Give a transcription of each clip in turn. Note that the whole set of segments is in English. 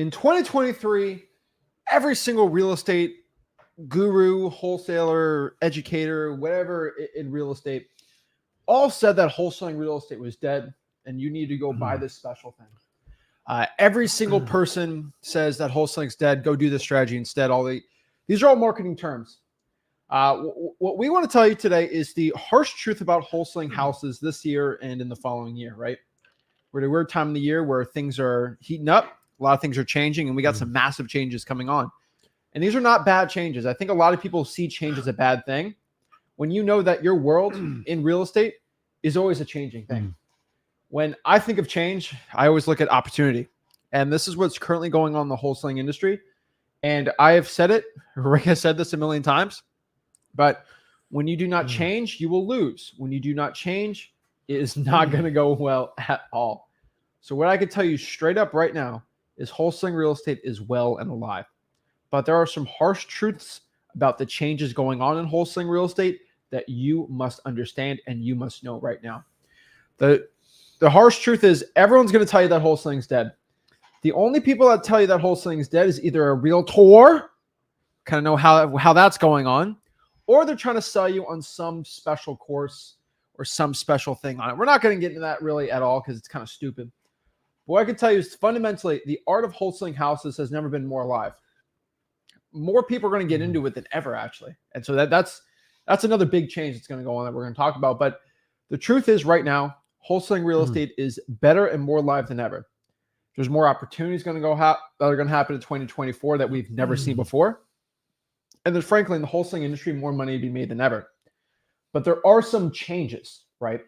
In 2023, every single real estate guru, wholesaler, educator, whatever in real estate, all said that wholesaling real estate was dead and you need to go buy this special thing. Every single person says that wholesaling's dead. Go do this strategy instead. These are all marketing terms. What we want to tell you today is the harsh truth about wholesaling houses this year and in the following year, right? We're at a weird time of the year where things are heating up. A lot of things are changing, and we got some massive changes coming on. And these are not bad changes. I think a lot of people see change as a bad thing when you know that your world in real estate is always a changing thing. When I think of change, I always look at opportunity. And this is what's currently going on in the wholesaling industry. And I have said it, Rick has said this a million times, but when you do not change, you will lose. When you do not change, it is not going to go well at all. So what I can tell you straight up right now is wholesaling real estate is well and alive. But there are some harsh truths about the changes going on in wholesaling real estate that you must understand and you must know right now. The harsh truth is everyone's going to tell you that wholesaling is dead. The only people that tell you that wholesaling is dead is either a realtor, kind of know how that's going on, or they're trying to sell you on some special course or some special thing on it. We're not going to get into that really at all because it's kind of stupid. But what I can tell you is fundamentally, the art of wholesaling houses has never been more alive. More people are going to get into it than ever, actually. And so that's another big change that's going to go on that we're going to talk about. But the truth is right now, wholesaling real estate is better and more alive than ever. There's more opportunities that are going to happen in 2024 that we've never seen before. And there's, frankly, in the wholesaling industry, more money to be made than ever. But there are some changes, right?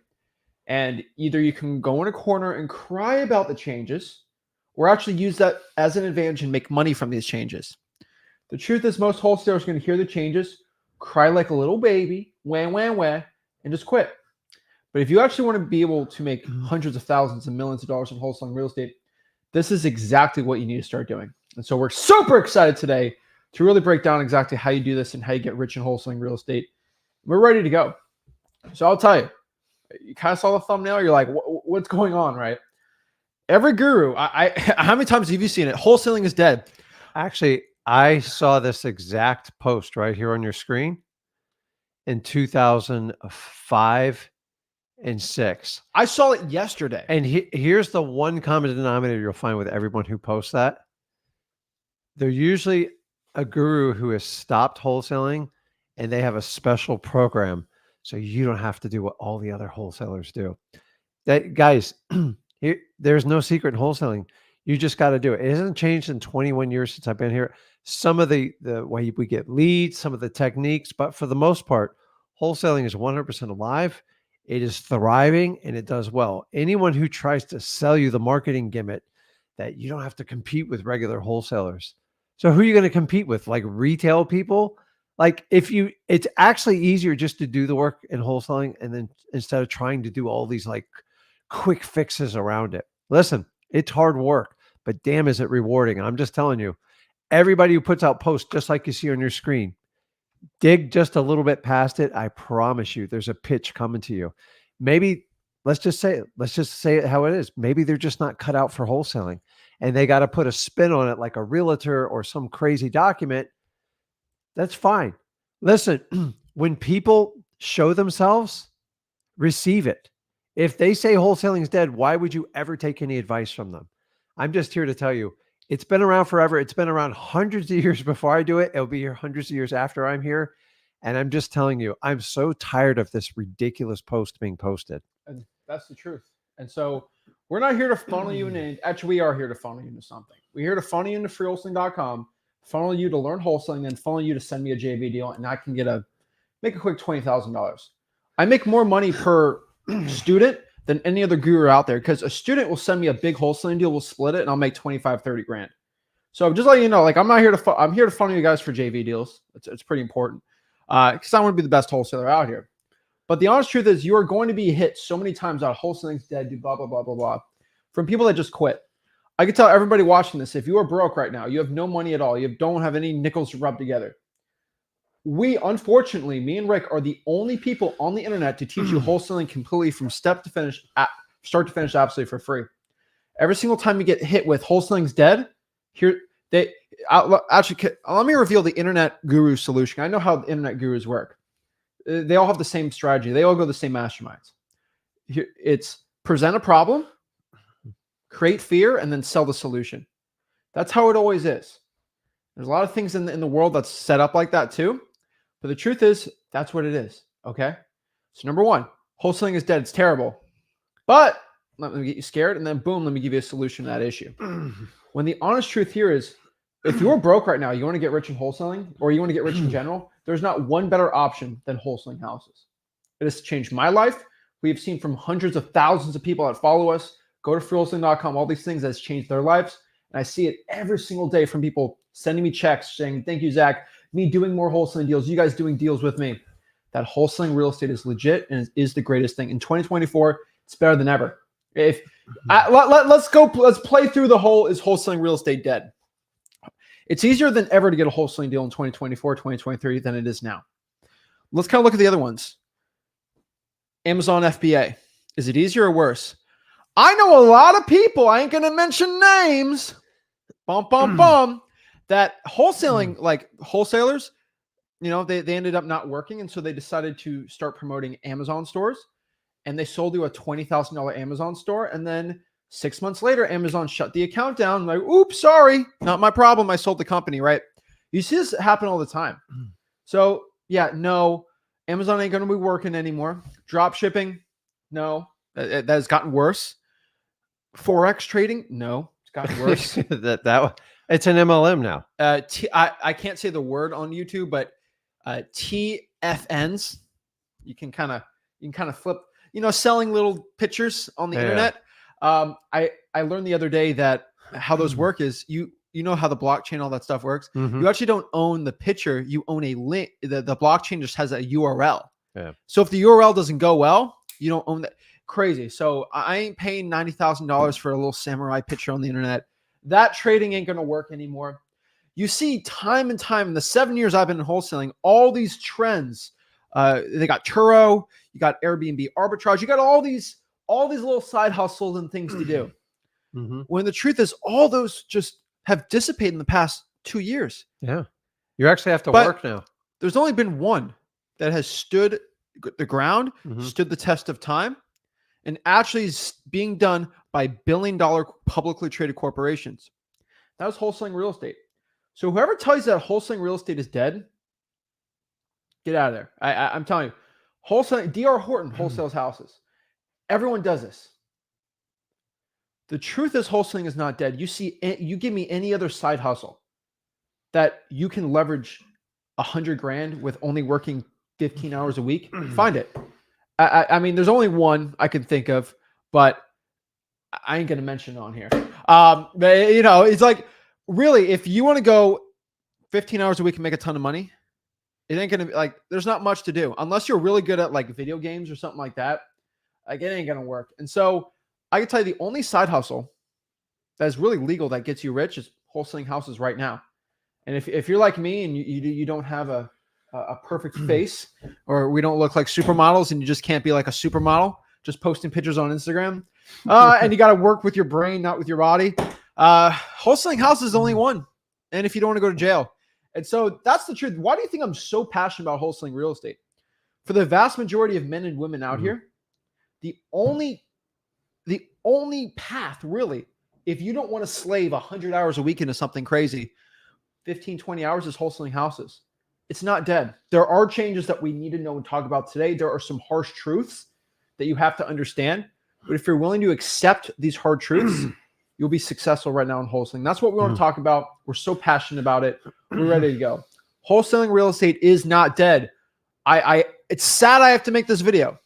And either you can go in a corner and cry about the changes or actually use that as an advantage and make money from these changes. The truth is most wholesalers are going to hear the changes, cry like a little baby, wah, wah, wah, and just quit. But if you actually want to be able to make hundreds of thousands and millions of dollars in wholesaling real estate, this is exactly what you need to start doing. And so we're super excited today to really break down exactly how you do this and how you get rich in wholesaling real estate. We're ready to go. So I'll tell you, you kind of saw the thumbnail. You're like, what's going on, right? Every guru, how many times have you seen it? Wholesaling is dead. Actually, I saw this exact post right here on your screen in 2005 and 6. I saw it yesterday. And here's the one common denominator you'll find with everyone who posts that. They're usually a guru who has stopped wholesaling and they have a special program so you don't have to do what all the other wholesalers do. That, guys, there's no secret in wholesaling. You just got to do it. It hasn't changed in 21 years since I've been here. Some of the way we get leads, some of the techniques, but for the most part, wholesaling is 100% alive. It is thriving and it does well. Anyone who tries to sell you the marketing gimmick that you don't have to compete with regular wholesalers. So who are you going to compete with? Like retail people? Like it's actually easier just to do the work in wholesaling and then instead of trying to do all these like quick fixes around it. Listen, it's hard work, but damn, is it rewarding. And I'm just telling you, everybody who puts out posts, just like you see on your screen, dig just a little bit past it. I promise you, there's a pitch coming to you. Maybe let's just say it how it is. Maybe they're just not cut out for wholesaling and they got to put a spin on it like a realtor or some crazy document. That's fine. Listen, when people show themselves, receive it. If they say wholesaling is dead, why would you ever take any advice from them? I'm just here to tell you, it's been around forever. It's been around hundreds of years before I do it. It'll be here hundreds of years after I'm here. And I'm just telling you, I'm so tired of this ridiculous post being posted. And that's the truth. And so we're not here to funnel you in. Actually, we are here to funnel you into something. We're here to funnel you into freewholesaling.com, funnel you to learn wholesaling, then funnel you to send me a JV deal, and I can make a quick $20,000. I make more money per student than any other guru out there because a student will send me a big wholesaling deal, we'll split it, and I'll make 25, 30 grand. So just letting you know, like I'm here to funnel you guys for JV deals. It's pretty important because I want to be the best wholesaler out here. But the honest truth is you are going to be hit so many times out wholesaling's dead, do blah, blah, blah, blah, blah, from people that just quit. I can tell everybody watching this, if you are broke right now, you have no money at all, you don't have any nickels to rub together. Unfortunately, me and Rick are the only people on the internet to teach you wholesaling completely from start to finish, absolutely for free. Every single time you get hit with wholesaling's dead, Here, they actually let me reveal the internet guru solution. I know how the internet gurus work. They all have the same strategy. They all go to the same masterminds. Here, it's present a problem, create fear, and then sell the solution. That's how it always is. There's a lot of things in the world that's set up like that too. But the truth is, that's what it is. Okay. So number one, wholesaling is dead. It's terrible. But let me get you scared. And then boom, let me give you a solution to that issue. When the honest truth here is, if you're broke right now, you want to get rich in wholesaling or you want to get rich in general, there's not one better option than wholesaling houses. It has changed my life. We have seen from hundreds of thousands of people that follow us, go to freewholesaling.com, all these things that has changed their lives. And I see it every single day from people sending me checks saying, thank you, Zach, me doing more wholesaling deals, you guys doing deals with me. That wholesaling real estate is legit and is the greatest thing. In 2024, it's better than ever. If let's play through the whole, is wholesaling real estate dead? It's easier than ever to get a wholesaling deal in 2024, 2023 than it is now. Let's kind of look at the other ones. Amazon FBA. Is it easier or worse? I know a lot of people, I ain't going to mention names, that wholesaling, like wholesalers, you know, they ended up not working. And so they decided to start promoting Amazon stores. And they sold you a $20,000 Amazon store. And then 6 months later, Amazon shut the account down. Like, oops, sorry, not my problem. I sold the company, right? You see this happen all the time. So yeah, no, Amazon ain't going to be working anymore. Drop shipping, no, that has gotten worse. Forex trading, no, it's gotten worse. It's an MLM now. I can't say the word on YouTube, but TFNs, you can kind of flip, you know, selling little pictures on the internet. I learned the other day that how those work is you know how the blockchain, all that stuff works. You actually don't own the picture. You own a link. The blockchain just has a URL. Yeah. So if the URL doesn't go well, you don't own that. Crazy. So I ain't paying $90,000 for a little samurai picture on the internet. That trading ain't going to work anymore. You see time and time in the 7 years I've been in wholesaling, all these trends. They got Turo, you got Airbnb arbitrage, you got all these little side hustles and things to do. When the truth is, all those just have dissipated in the past 2 years. Yeah, you actually have to work now. There's only been one that has stood the ground, stood the test of time, and actually is being done by billion-dollar publicly traded corporations. That was wholesaling real estate. So whoever tells you that wholesaling real estate is dead, get out of there. I'm telling you, wholesaling, D.R. Horton wholesales houses. Everyone does this. The truth is, wholesaling is not dead. You give me any other side hustle that you can leverage $100,000 with only working 15 hours a week. Find it. I mean, there's only one I can think of, but I ain't gonna mention it on here. But you know, it's like, really, if you want to go 15 hours a week and make a ton of money, it ain't gonna be like, there's not much to do unless you're really good at like video games or something like that. Like, it ain't gonna work. And so I can tell you the only side hustle that is really legal that gets you rich is wholesaling houses right now. And if you're like me and you don't have a perfect face, or we don't look like supermodels and you just can't be like a supermodel, just posting pictures on Instagram, and you got to work with your brain, not with your body. Wholesaling houses is only one. And if you don't want to go to jail. And so that's the truth. Why do you think I'm so passionate about wholesaling real estate? For the vast majority of men and women out here, the only path really, if you don't want to slave 100 hours a week into something crazy, 15, 20 hours is wholesaling houses. It's not dead. There are changes that we need to know and talk about today. There are some harsh truths that you have to understand. But if you're willing to accept these hard truths, you'll be successful right now in wholesaling. That's what we want to talk about. We're so passionate about it. We're ready to go. Wholesaling real estate is not dead. It's sad I have to make this video.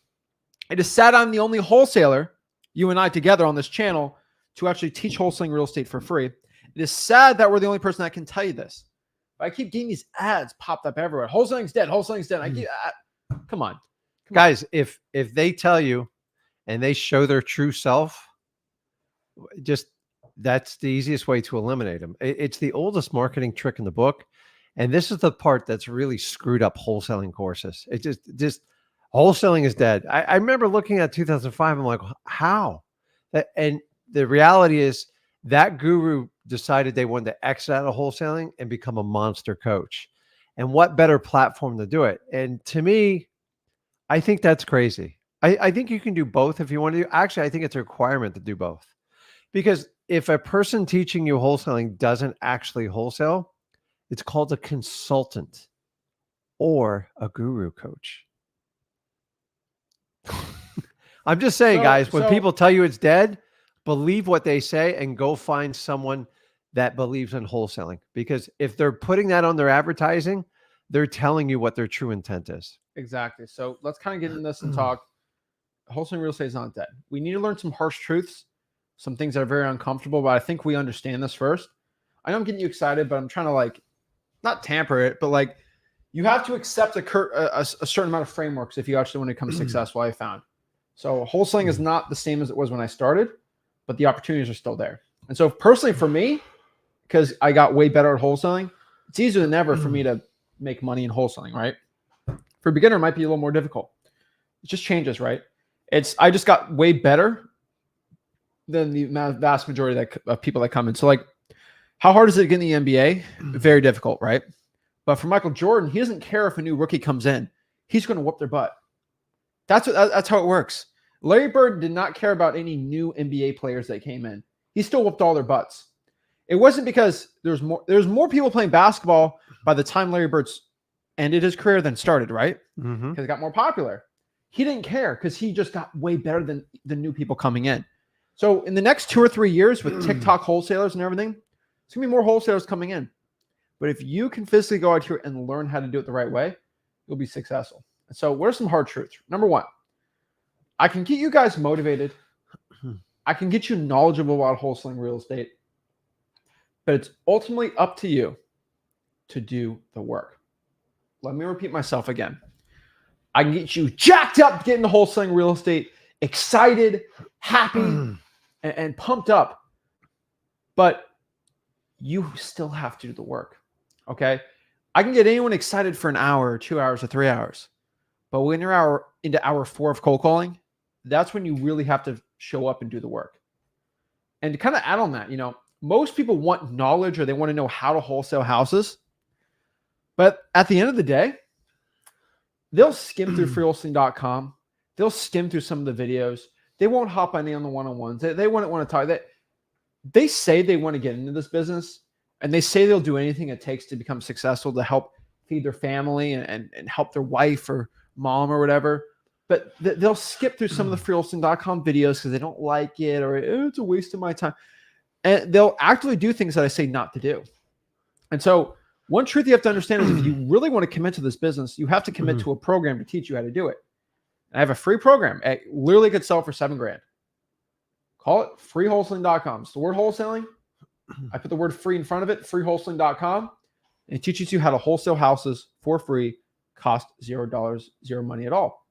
It is sad I'm the only wholesaler, you and I together on this channel, to actually teach wholesaling real estate for free. It is sad that we're the only person that can tell you this. But I keep getting these ads popped up everywhere. Wholesaling's dead. Wholesaling's dead. Come on. Guys, if they tell you and they show their true self, just that's the easiest way to eliminate them. It's the oldest marketing trick in the book. And this is the part that's really screwed up wholesaling courses. It just wholesaling is dead. I remember looking at 2005. I'm like, how? And the reality is That guru decided they wanted to exit out of wholesaling and become a monster coach. And what better platform to do it? And to me, I think that's crazy. I think you can do both if you want to do. Actually, I think it's a requirement to do both. Because if a person teaching you wholesaling doesn't actually wholesale, it's called a consultant or a guru coach. I'm just saying, guys, when people tell you it's dead, believe what they say and go find someone that believes in wholesaling. Because if they're putting that on their advertising, they're telling you what their true intent is. Exactly. So let's kind of get into this and talk. Wholesaling real estate is not dead. We need to learn some harsh truths, some things that are very uncomfortable, but I think we understand this first. I know I'm getting you excited, but I'm trying to like not tamper it, but like you have to accept a certain amount of frameworks if you actually want to become successful, I found. So wholesaling is not the same as it was when I started, but the opportunities are still there. And so personally for me, because I got way better at wholesaling, it's easier than ever for me to make money in wholesaling, right? For a beginner, it might be a little more difficult. It just changes, right? I just got way better than the vast majority of people that come in. So like, how hard is it getting the NBA? Very difficult, right? But for Michael Jordan, he doesn't care if a new rookie comes in. He's going to whoop their butt. That's how it works. Larry Bird did not care about any new NBA players that came in. He still whooped all their butts. It wasn't because there's more people playing basketball by the time Larry Bird ended his career than started, right? Because it got more popular. He didn't care because he just got way better than the new people coming in. So in the next 2 or 3 years with TikTok wholesalers and everything, there's going to be more wholesalers coming in. But if you can physically go out here and learn how to do it the right way, you'll be successful. So what are some hard truths? Number one, I can get you guys motivated. I can get you knowledgeable about wholesaling real estate. But it's ultimately up to you to do the work. Let me repeat myself again. I can get you jacked up getting the wholesaling real estate, excited, happy, and pumped up. But you still have to do the work. Okay? I can get anyone excited for an hour, or 2 hours, or 3 hours. But when you're into hour 4 of cold calling, that's when you really have to show up and do the work. And to kind of add on that, most people want knowledge or they want to know how to wholesale houses. But at the end of the day, they'll skim through freewholesaling.com. They'll skim through some of the videos. They won't hop on the one-on-ones. They wouldn't want to talk. They say they want to get into this business, and they say they'll do anything it takes to become successful to help feed their family and help their wife or mom or whatever. But they'll skip through some of the freewholesaling.com videos because they don't like it or it's a waste of my time. And they'll actively do things that I say not to do. And so one truth you have to understand is if you really want to commit to this business, you have to commit to a program to teach you how to do it. And I have a free program. I literally could sell for $7,000. Call it freewholesaling.com. It's the word wholesaling. I put the word free in front of it, freewholesaling.com. And it teaches you how to wholesale houses for free, cost $0, zero money at all.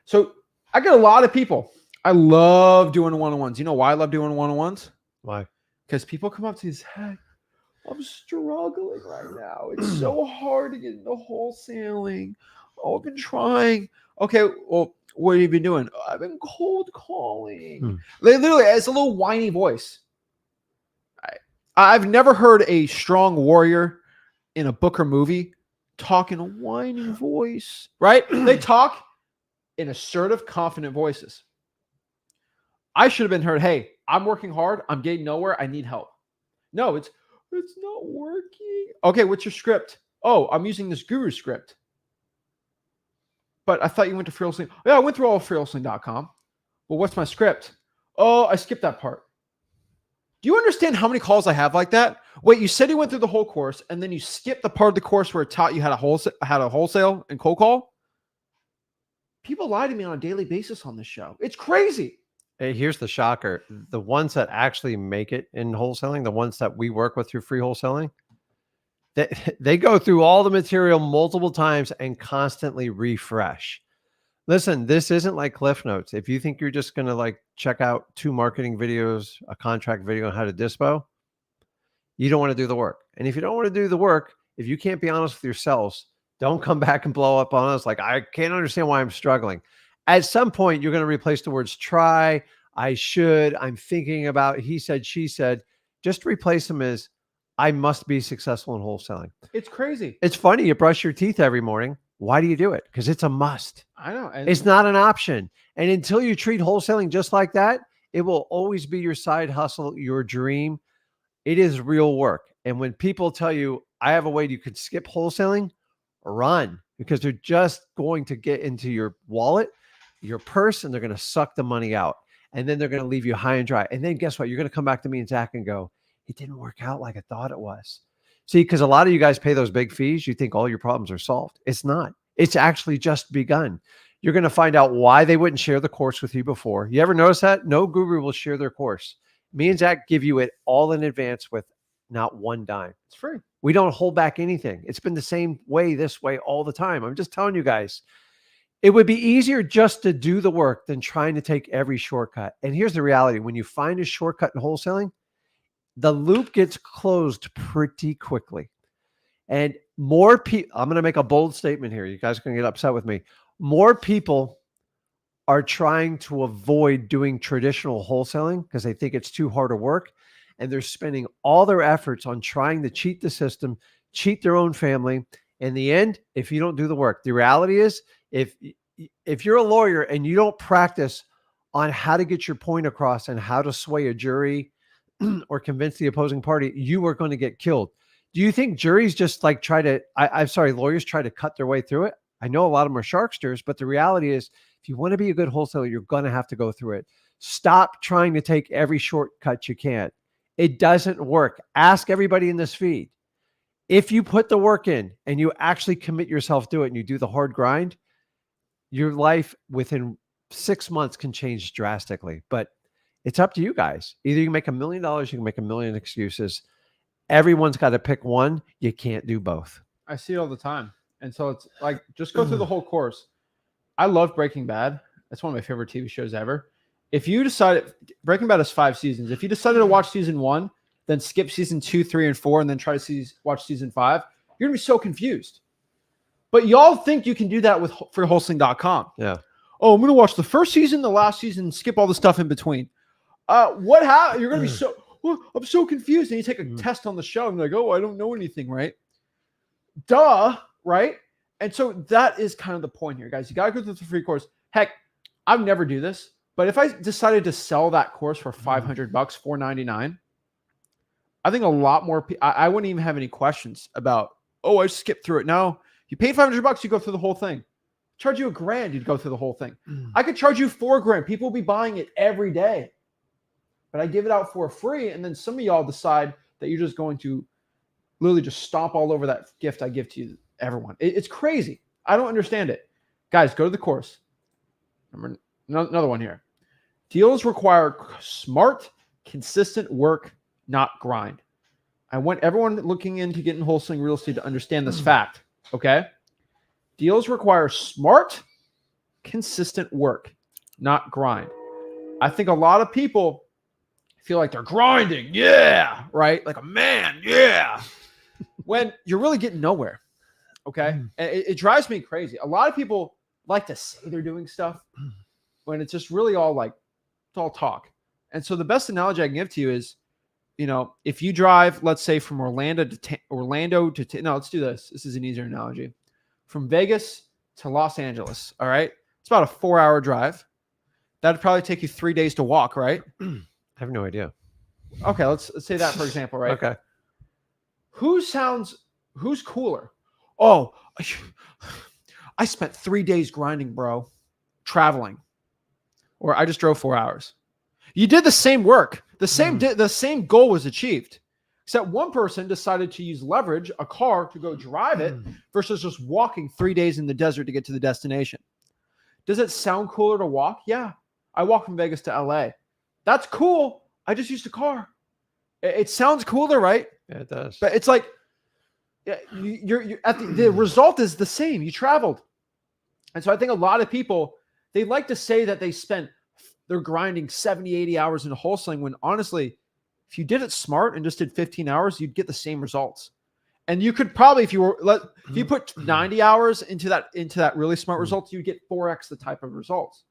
So I get a lot of people. I love doing one-on-ones. You know why I love doing one-on-ones? Why? Because people come up to me and say, hey, I'm struggling right now. It's so hard to get into wholesaling. Oh, I've been trying. Okay, well, what have you been doing? I've been cold calling. Literally, it's a little whiny voice. I've never heard a strong warrior in a book or movie talk in a whiny voice, right? They talk in assertive, confident voices. I should have been heard, hey, I'm working hard. I'm getting nowhere. I need help. No, it's not working. Okay, what's your script? Oh, I'm using this guru script. But I thought you went to freewholesaling. Yeah, I went through all of freewholesaling.com. Well, what's my script? Oh, I skipped that part. Do you understand how many calls I have like that? Wait, you said you went through the whole course and then you skipped the part of the course where it taught you how to wholesale and cold call? People lie to me on a daily basis on this show. It's crazy. Hey, here's the shocker. The ones that actually make it in wholesaling, the ones that we work with through free wholesaling, they go through all the material multiple times and constantly refresh. Listen, this isn't like Cliff Notes. If you think you're just going to like check out 2 marketing videos, a contract video on how to dispo, you don't want to do the work. And if you don't want to do the work, if you can't be honest with yourselves, don't come back and blow up on us like, I can't understand why I'm struggling. At some point, you're going to replace the words try, I'm thinking about, he said, she said, just replace them as I must be successful in wholesaling. It's crazy. It's funny. You brush your teeth every morning. Why do you do it? Because it's a must. I know. And It's not an option. And until you treat wholesaling just like that, it will always be your side hustle, your dream. It is real work. And when people tell you, I have a way you could skip wholesaling, run, because they're just going to get into your wallet, your purse, and they're going to suck the money out. And then they're going to leave you high and dry. And then guess what? You're going to come back to me and Zach and go, it didn't work out like I thought it was. See, because a lot of you guys pay those big fees. You think all your problems are solved. It's not. It's actually just begun. You're going to find out why they wouldn't share the course with you before. You ever notice that? No guru will share their course. Me and Zach give you it all in advance with not one dime. it's free. We don't hold back anything. It's been the same way, this way all the time. I'm just telling you guys, it would be easier just to do the work than trying to take every shortcut. And here's the reality. When you find a shortcut in wholesaling, the loop gets closed pretty quickly. And more people, I'm going to make a bold statement here. You guys are going to get upset with me. More people are trying to avoid doing traditional wholesaling because they think it's too hard to work. And they're spending all their efforts on trying to cheat the system, cheat their own family. In the end, if you don't do the work, the reality is if you're a lawyer and you don't practice on how to get your point across and how to sway a jury or convince the opposing party, you are going to get killed. Do you think juries just like lawyers try to cut their way through it? I know a lot of them are sharksters, but the reality is if you want to be a good wholesaler, you're going to have to go through it. Stop trying to take every shortcut you can. It doesn't work. Ask everybody in this feed. If you put the work in and you actually commit yourself to it and you do the hard grind, your life within 6 months can change drastically. But it's up to you guys. Either you can make $1 million, you can make a million excuses. Everyone's got to pick one. You can't do both. I see it all the time. And so it's like, just go through the whole course. I love Breaking Bad. That's one of my favorite TV shows ever. If you decided, Breaking Bad is 5 seasons. If you decided to watch season 1, then skip season 2, 3, and 4, and then try to watch season 5, you're going to be so confused. But y'all think you can do that with for wholesaling.com. Yeah. Oh, I'm going to watch the first season, the last season, and skip all the stuff in between. What happened? You're going to be so, I'm so confused. And you take a test on the show and you're like, oh, I don't know anything, right? Duh, right? And so that is kind of the point here, guys. You got to go through the free course. Heck, I would never do this. But if I decided to sell that course for $500, $499, I think a lot more people, I wouldn't even have any questions about, oh, I skipped through it. No, you paid $500, you go through the whole thing. Charge you $1,000, you'd go through the whole thing. I could charge you $4,000. People will be buying it every day. But I give it out for free. And then some of y'all decide that you're just going to literally just stomp all over that gift I give to you, everyone. It's crazy. I don't understand it. Guys, go to the course. Remember, another one here. Deals require smart, consistent work, not grind. I want everyone looking into getting wholesaling real estate to understand this fact, okay? Deals require smart, consistent work, not grind. I think a lot of people feel like they're grinding, yeah, right? Like a man, yeah. When you're really getting nowhere, okay? It drives me crazy. A lot of people like to say they're doing stuff when it's just really all like, it's all talk. And so the best analogy I can give to you is, you know, if you drive, let's say from Orlando to no, let's do this. This is an easier analogy. From Vegas to Los Angeles, all right? It's about a 4-hour drive. That'd probably take you 3 days to walk, right? I have no idea. Okay, let's say that for example, right? Okay. Who's cooler? Oh, I spent 3 days grinding, bro, traveling. Or I just drove 4 hours. You did the same work. The same goal was achieved. Except one person decided to use leverage, a car, to go drive it versus just walking 3 days in the desert to get to the destination. Does it sound cooler to walk? Yeah. I walked from Vegas to LA. That's cool. I just used a car. It sounds cooler, right? Yeah, it does. But it's like you're at the result is the same. You traveled. And so I think a lot of people, they like to say that they're grinding 70, 80 hours into wholesaling when honestly, if you did it smart and just did 15 hours, you'd get the same results. And you could probably, if you put 90 hours into that really smart results, you'd get 4x the type of results.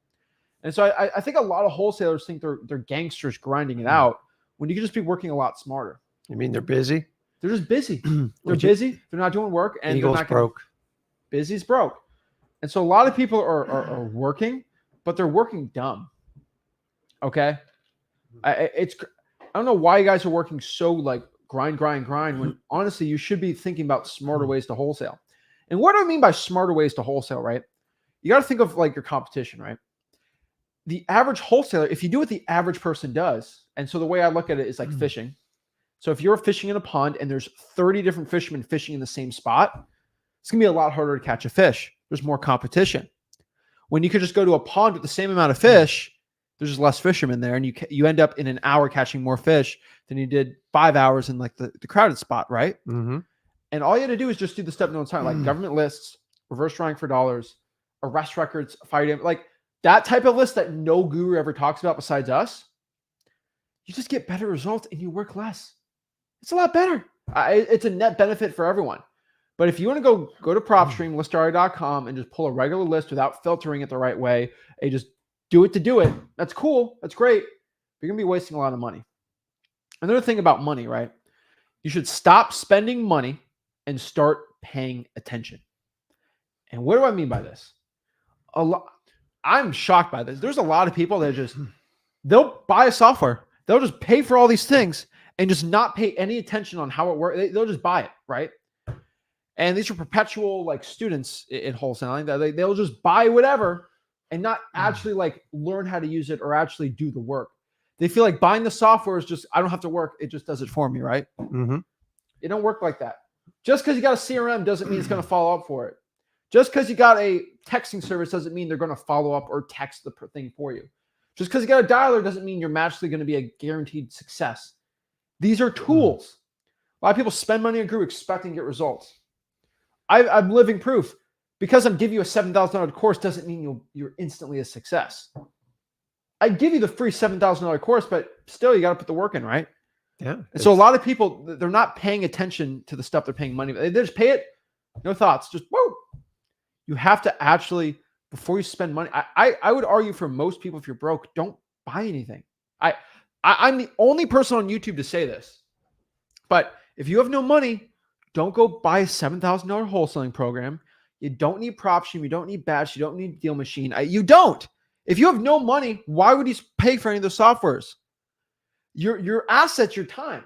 And so I think a lot of wholesalers think they're gangsters grinding it out when you could just be working a lot smarter. You mean they're busy? They're just busy. They're busy. They're not doing work, and Eagles they're not broke. Busy's broke. And so a lot of people are working, but they're working dumb. Okay, I don't know why you guys are working so like grind when honestly you should be thinking about smarter ways to wholesale. And what do I mean by smarter ways to wholesale? Right, you got to think of like your competition. Right, the average wholesaler, if you do what the average person does, and so the way I look at it is like fishing. So if you're fishing in a pond and there's 30 different fishermen fishing in the same spot, it's gonna be a lot harder to catch a fish. There's more competition. When you could just go to a pond with the same amount of fish, there's just less fishermen there, and you end up in an hour catching more fish than you did 5 hours in like the crowded spot, right? Mm-hmm. And all you had to do is just do the step no time, like government lists, reverse drawing for dollars, arrest records, fire damage, like that type of list that no guru ever talks about besides us. You just get better results and you work less. It's a lot better. It's a net benefit for everyone. But if you want to go to PropStream, listari.com, and just pull a regular list without filtering it the right way, and just do it to do it, that's cool. That's great. But you're going to be wasting a lot of money. Another thing about money, right? You should stop spending money and start paying attention. And what do I mean by this? I'm shocked by this. There's a lot of people that they'll buy a software. They'll just pay for all these things and just not pay any attention on how it works. They'll just buy it, right? And these are perpetual like students in wholesaling. They'll just buy whatever and not actually like learn how to use it or actually do the work. They feel like buying the software is just, I don't have to work. It just does it for me, right? Mm-hmm. It don't work like that. Just because you got a CRM doesn't mean it's going to follow up for it. Just because you got a texting service doesn't mean they're going to follow up or text the thing for you. Just because you got a dialer doesn't mean you're magically going to be a guaranteed success. These are tools. A lot of people spend money on Guru expecting to get results. I'm living proof. Because I'm giving you a $7,000 course doesn't mean you're instantly a success. I give you the free $7,000 course, but still you got to put the work in, right? Yeah. And so a lot of people, they're not paying attention to the stuff they're paying money. They just pay it, no thoughts, just whoa. You have to actually, before you spend money, I would argue for most people, if you're broke, don't buy anything. I'm the only person on YouTube to say this. But if you have no money, don't go buy a $7,000 wholesaling program. You don't need PropStream. You don't need Batch. You don't need Deal Machine. You don't. If you have no money, why would you pay for any of the softwares? Your assets, your time.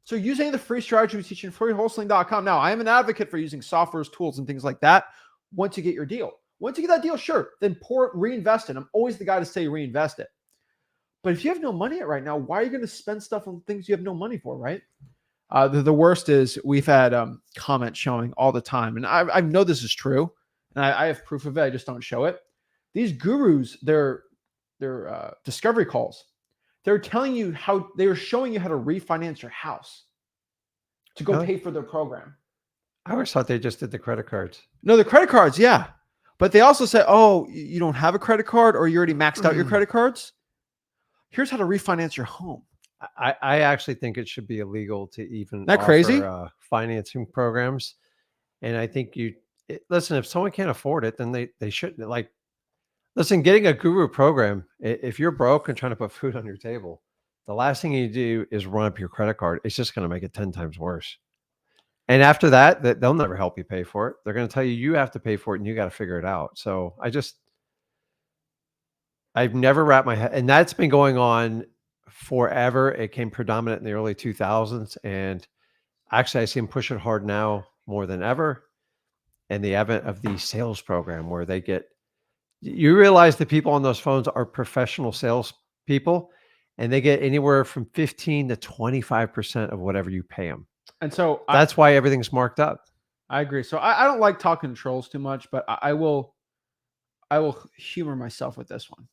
So use any of the free strategy we teach in freewholesaling.com. Now, I am an advocate for using softwares, tools, and things like that once you get your deal. Once you get that deal, sure, then reinvest it. I'm always the guy to say reinvest it. But if you have no money right now, why are you going to spend stuff on things you have no money for, right? The worst is we've had comments showing all the time, and I know this is true, and I have proof of it. I just don't show it. These gurus, their discovery calls, they're telling you how they are showing you how to refinance your house to go pay for their program. I always thought they just did the credit cards. No, the credit cards, yeah, but they also say, oh, you don't have a credit card, or you already maxed out your credit cards. Here's how to refinance your home. I actually think it should be illegal to even That crazy financing programs. And I think listen, if someone can't afford it, then they shouldn't. Like, listen, getting a guru program, if you're broke and trying to put food on your table, the last thing you do is run up your credit card. It's just going to make it 10 times worse. And after that, they'll never help you pay for it. They're going to tell you have to pay for it and you got to figure it out. So I've never wrapped my head, and that's been going on forever. It came predominant in the early 2000s, and actually I see them push it hard now more than ever. And the advent of the sales program where you realize the people on those phones are professional sales people, and they get anywhere from 15 to 25% of whatever you pay them. And so that's why everything's marked up. I agree. So I don't like talking to trolls too much, but I will humor myself with this one.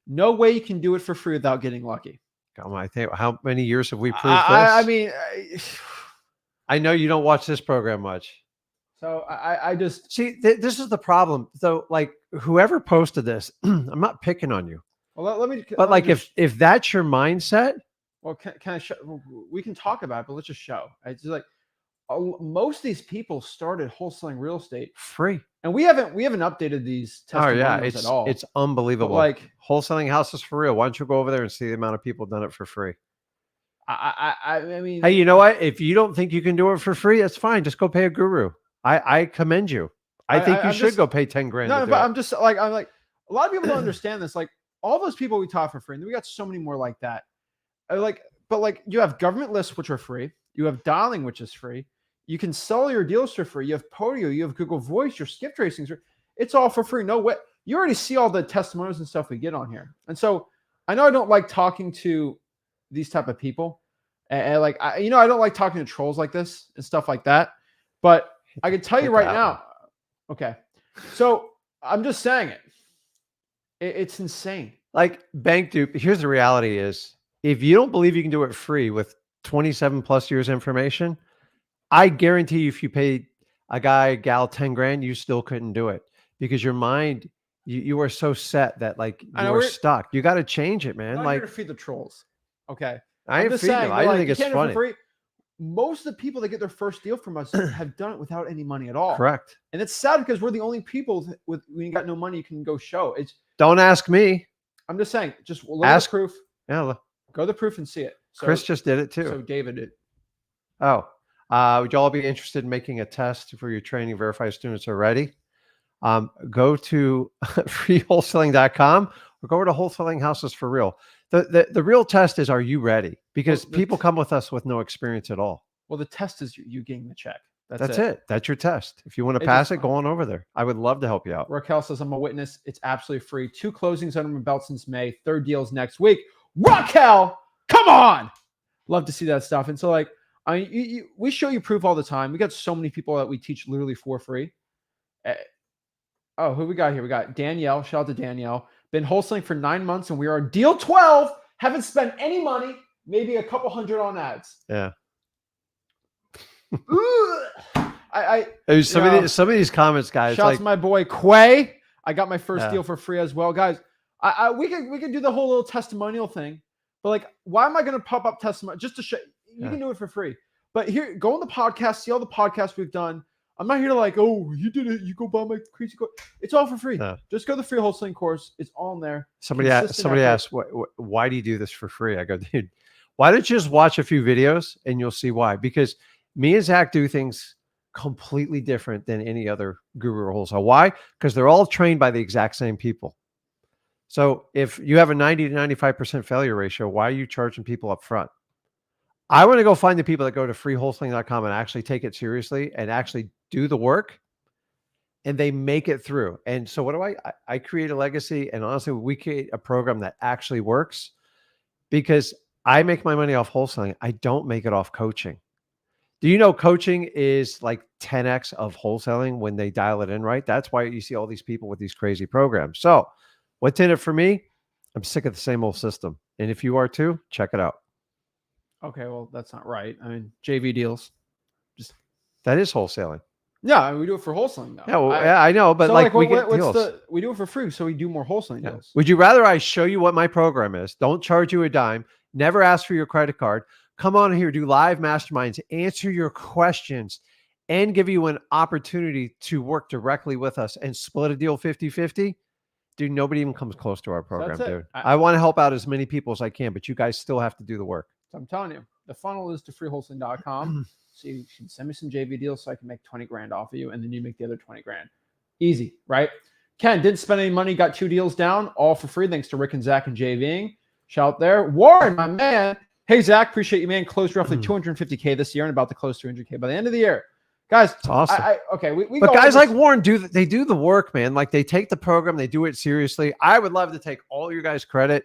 No way you can do it for free without getting lucky. Come on, I think, how many years have we proved this? I mean, I know you don't watch this program much. So I just see this is the problem. So like whoever posted this, I'm not picking on you. Well, let me. But like if that's your mindset, well, can I show? We can talk about it, but let's just show. It's just like most of these people started wholesaling real estate free. And we haven't updated these Oh yeah, testimonials at all. it's unbelievable. But like, wholesaling houses for real. Why don't you go over there and see the amount of people done it for free? I mean, Hey, you know what? If you don't think you can do it for free, that's fine. Just go pay a guru. I commend you. I think you I'm should just, go pay 10 grand. no, to do but it. I'm just like, a lot of people don't understand this. Like all those people we taught for free, and we got so many more like that. But like you have government lists, which are free. You have dialing, which is free. You can sell your deals for free. You have Podio, you have Google Voice, your skip tracings. It's all for free. No way. You already see all the testimonials and stuff we get on here. And so I know I don't like talking to these type of people. And like, I don't like talking to trolls like this and stuff like that. But I can tell you right now. Okay. So I'm just saying it's insane. Like bank dupe. Here's the reality is if you don't believe you can do it free with 27 plus years information, I guarantee you, if you paid a gal 10 grand, you still couldn't do it because your mind, you are so set that like you're stuck. You got to change it, man. I'm like here to feed the trolls. Okay. I ain't feeding them. I think it's funny. Most of the people that get their first deal from us have done it without any money at all. Correct. And it's sad because we're the only people when you got no money, you can go show. Don't ask me. I'm just saying, just look at the proof. Yeah. Go to the proof and see it. So, Chris just did it too. So David did. Oh, would you all be interested in making a test for your training? Verify students are ready. Go to freewholesaling.com or go over to Wholesaling Houses for Real. The real test is, are you ready? Because people come with us with no experience at all. Well, the test is you getting the check. That's it. That's your test. If you want to pass it, go on over there. I would love to help you out. Raquel says, I'm a witness. It's absolutely free. 2 closings under my belt since May. 3rd deals next week. Raquel, come on. Love to see that stuff. And so like, we show you proof all the time. We got so many people that we teach literally for free. Oh, who we got here? We got Danielle. Shout out to Danielle. Been wholesaling for 9 months and we are on deal 12. Haven't spent any money. Maybe a couple hundred on ads. Yeah. Some of these comments, guys. Shout out to my boy Quay. I got my first deal for free as well, guys. We can do the whole little testimonial thing, but like, why am I going to pop up testimony just to show you can do it for free? But here, go on the podcast, see all the podcasts we've done. I'm not here to like, oh, you did it. You go buy my crazy course. It's all for free. Just go to the free wholesaling course. It's all in there. Somebody asked, why do you do this for free? I go, dude, why don't you just watch a few videos and you'll see why? Because me and Zach do things completely different than any other guru or wholesale. Why? Because they're all trained by the exact same people. So if you have a 90 to 95% failure ratio, why are you charging people up front? I want to go find the people that go to freewholesaling.com and actually take it seriously and actually do the work, and they make it through. And so what do I create a legacy, and honestly, we create a program that actually works because I make my money off wholesaling. I don't make it off coaching. Do you know coaching is like 10x of wholesaling when they dial it in right? That's why you see all these people with these crazy programs. So what's in it for me? I'm sick of the same old system. And if you are too, check it out. Okay, well, that's not right. I mean, JV deals. That is wholesaling. Yeah, we do it for wholesaling though. Yeah, well, I know, but so like we get deals. We do it for free, so we do more wholesaling deals. Would you rather I show you what my program is? Don't charge you a dime. Never ask for your credit card. Come on here, do live masterminds, answer your questions, and give you an opportunity to work directly with us and split a deal 50-50. Dude, nobody even comes close to our program, dude. I want to help out as many people as I can, but you guys still have to do the work. So I'm telling you, the funnel is to freewholesaling.com. So you can send me some JV deals so I can make 20 grand off of you, and then you make the other 20 grand. Easy, right? Ken didn't spend any money, got 2 deals down, all for free, thanks to Rick and Zach and JVing. Shout out there. Warren, my man. Hey, Zach, appreciate you, man. Closed roughly 250K this year and about to close 300K by the end of the year. Guys, it's awesome. But guys like Warren they do the work, man. Like they take the program, they do it seriously. I would love to take all your guys' credit,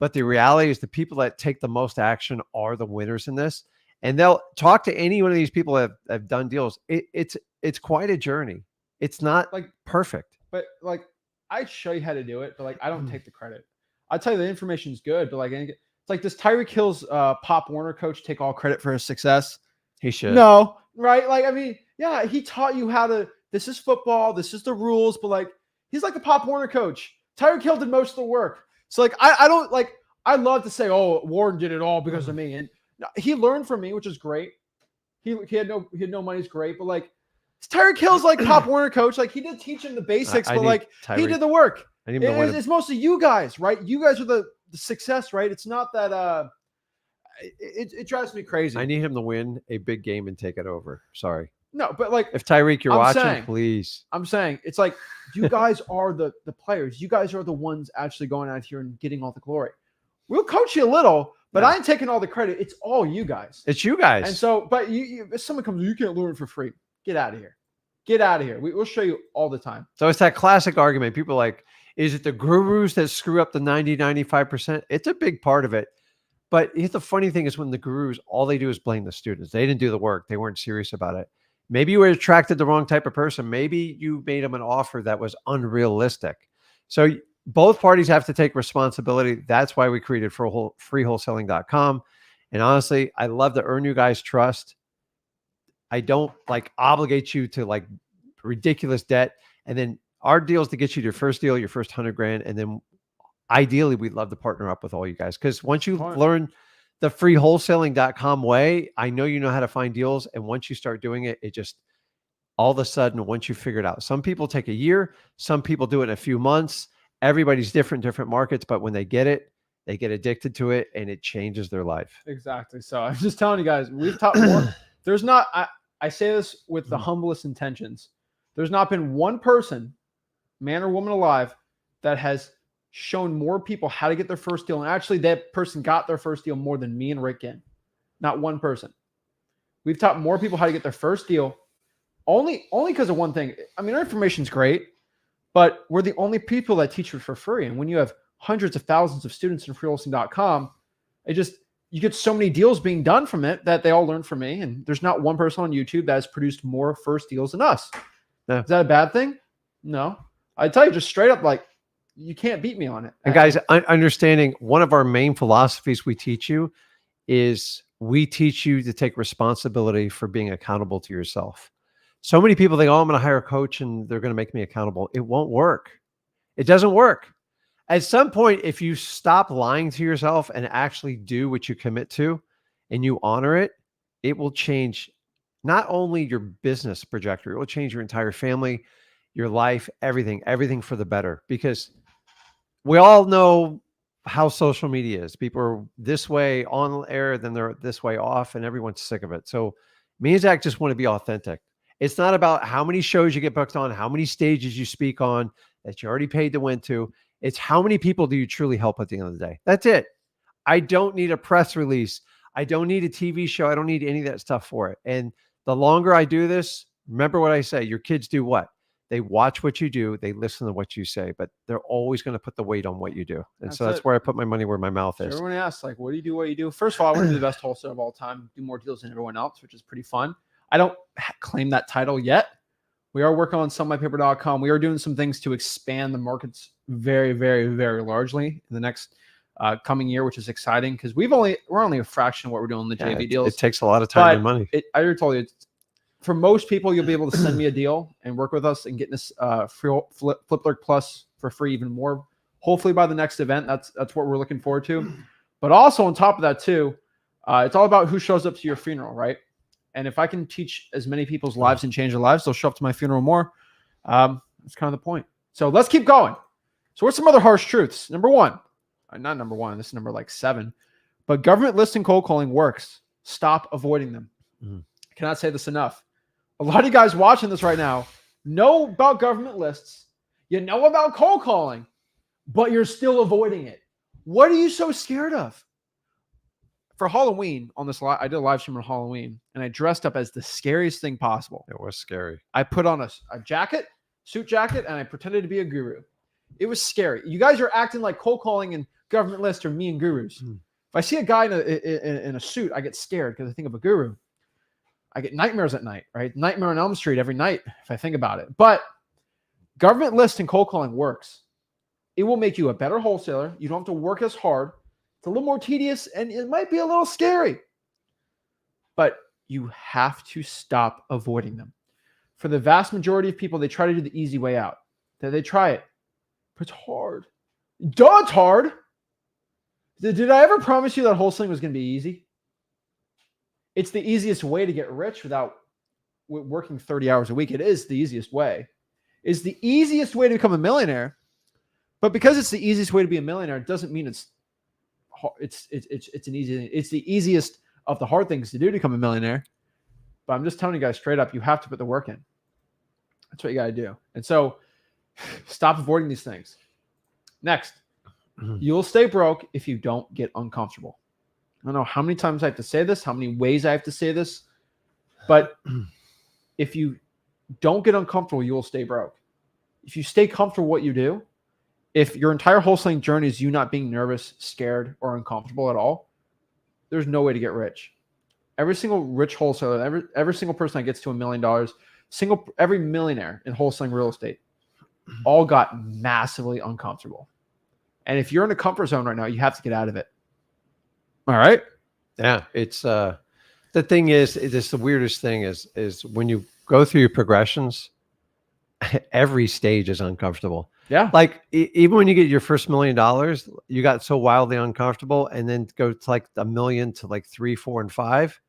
but the reality is the people that take the most action are the winners in this. And they'll talk to any one of these people that have done deals. It's quite a journey. It's not like perfect, but like I show you how to do it, but like I don't take the credit. I'll tell you the information is good, but like it's like, does Tyreek Hill's Pop Warner coach take all credit for his success? He should. No, right? Like, I mean, yeah, he taught you how to, this is football, this is the rules, but like, he's like the Pop Warner coach. Tyreek Hill did most of the work. So like, I don't like, I love to say, oh, Warren did it all because of me. And he learned from me, which is great. He had no money, is great. But like, Tyreek Hill's like Pop Warner coach. Like he did teach him the basics, but like he did the work. It's mostly you guys, right? You guys are the success, right? It's not that it drives me crazy. I need him to win a big game and take it over. Sorry. No, but like if Tyreek, you're watching, please. I'm saying it's like you guys are the players. You guys are the ones actually going out here and getting all the glory. We'll coach you a little, but I ain't taking all the credit. It's all you guys. It's you guys. And so, but if someone comes, you can't learn it for free. Get out of here. Get out of here. We'll show you all the time. So it's that classic argument. People are like, is it the gurus that screw up the 90, 95%? It's a big part of it. But the funny thing is when the gurus, all they do is blame the students. They didn't do the work. They weren't serious about it. Maybe you were attracted the wrong type of person. Maybe you made them an offer that was unrealistic. So both parties have to take responsibility. That's why we created freewholesaling.com. And honestly, I love to earn you guys trust. I don't like obligate you to like ridiculous debt. And then our deal is to get you your first deal, your first 100 grand. And then ideally we'd love to partner up with all you guys. Cause once you learn the freewholesaling.com way, I know you know how to find deals. And once you start doing it, it just all of a sudden, once you figure it out, some people take a year, some people do it in a few months. Everybody's different markets, but when they get it, they get addicted to it and it changes their life. Exactly. So I'm just telling you guys, we've taught more. There's not, I say this with the humblest intentions. There's not been one person, man or woman alive, that has shown more people how to get their first deal. And actually that person got their first deal more than me and Rick Ginn. Not one person. We've taught more people how to get their first deal only because of one thing. I mean, our information's great, but we're the only people that teach it for free. And when you have hundreds of thousands of students in freewholesaling.com, you get so many deals being done from it that they all learn from me. And there's not one person on YouTube that has produced more first deals than us. Yeah. Is that a bad thing? No. I tell you just straight up, like, you can't beat me on it. And guys, understanding one of our main philosophies we teach you is we teach you to take responsibility for being accountable to yourself. So many people think, oh, I'm going to hire a coach and they're going to make me accountable. It won't work. It doesn't work. At some point, if you stop lying to yourself and actually do what you commit to and you honor it, it will change not only your business trajectory, it will change your entire family, your life, everything for the better. Because we all know how social media is. People are this way on air, then they're this way off, and everyone's sick of it. So me and Zach just want to be authentic. It's not about how many shows you get booked on, how many stages you speak on that you already paid to win to. It's how many people do you truly help at the end of the day. That's it. I don't need a press release. I don't need a TV show. I don't need any of that stuff for it. And the longer I do this, remember what I say, your kids do what? They watch what you do. They listen to what you say, but they're always going to put the weight on what you do. And that's where I put my money where my mouth is. Everyone asks, like, what do you do? What you do? First of all, I want to be the best wholesaler of all time, do more deals than everyone else, which is pretty fun. I don't claim that title yet. We are working on sellmypaper.com. We are doing some things to expand the markets very, very, very largely in the next coming year, which is exciting because we're only a fraction of what we're doing in the JV deals. It takes a lot of time and money. I already told you, for most people, you'll be able to send me a deal and work with us and get this free FlipWithrick Plus for free, even more. Hopefully by the next event, that's what we're looking forward to. But also on top of that too, it's all about who shows up to your funeral, right? And if I can teach as many people's lives and change their lives, they'll show up to my funeral more. That's kind of the point. So let's keep going. So what's some other harsh truths? Number one, not number one, this is number like 7, but government listing cold calling works. Stop avoiding them. I cannot say this enough. A lot of you guys watching this right now know about government lists. You know about cold calling, but you're still avoiding it. What are you so scared of? For Halloween on this live, I did a live stream on Halloween and I dressed up as the scariest thing possible. It was scary. I put on a suit jacket, and I pretended to be a guru. It was scary. You guys are acting like cold calling and government lists are me and gurus. If I see a guy in a suit, I get scared because I think of a guru. I get nightmares at night, right? Nightmare on Elm Street every night if I think about it. But government list and cold calling works. It will make you a better wholesaler. You don't have to work as hard. It's a little more tedious and it might be a little scary. But you have to stop avoiding them. For the vast majority of people, they try to do the easy way out. They try it. But it's hard. Duh, it's hard. Did I ever promise you that wholesaling was going to be easy? It's the easiest way to get rich without working 30 hours a week. It is the easiest way. It's the easiest way to become a millionaire. But because it's the easiest way to be a millionaire, it doesn't mean it's the easiest of the hard things to do to become a millionaire. But I'm just telling you guys straight up, you have to put the work in. That's what you got to do. And so stop avoiding these things. Next, you'll stay broke if you don't get uncomfortable. I don't know how many times I have to say this, how many ways I have to say this, but if you don't get uncomfortable, you will stay broke. If you stay comfortable what you do, if your entire wholesaling journey is you not being nervous, scared, or uncomfortable at all, there's no way to get rich. Every single rich wholesaler, every single person that gets to $1 million, every millionaire in wholesaling real estate, all got massively uncomfortable. And if you're in a comfort zone right now, you have to get out of it. All right. Yeah. It's the thing is the weirdest thing is when you go through your progressions, every stage is uncomfortable. Yeah. Like even when you get your first $1 million, you got so wildly uncomfortable, and then go to like $1 million to like 3, 4, and 5,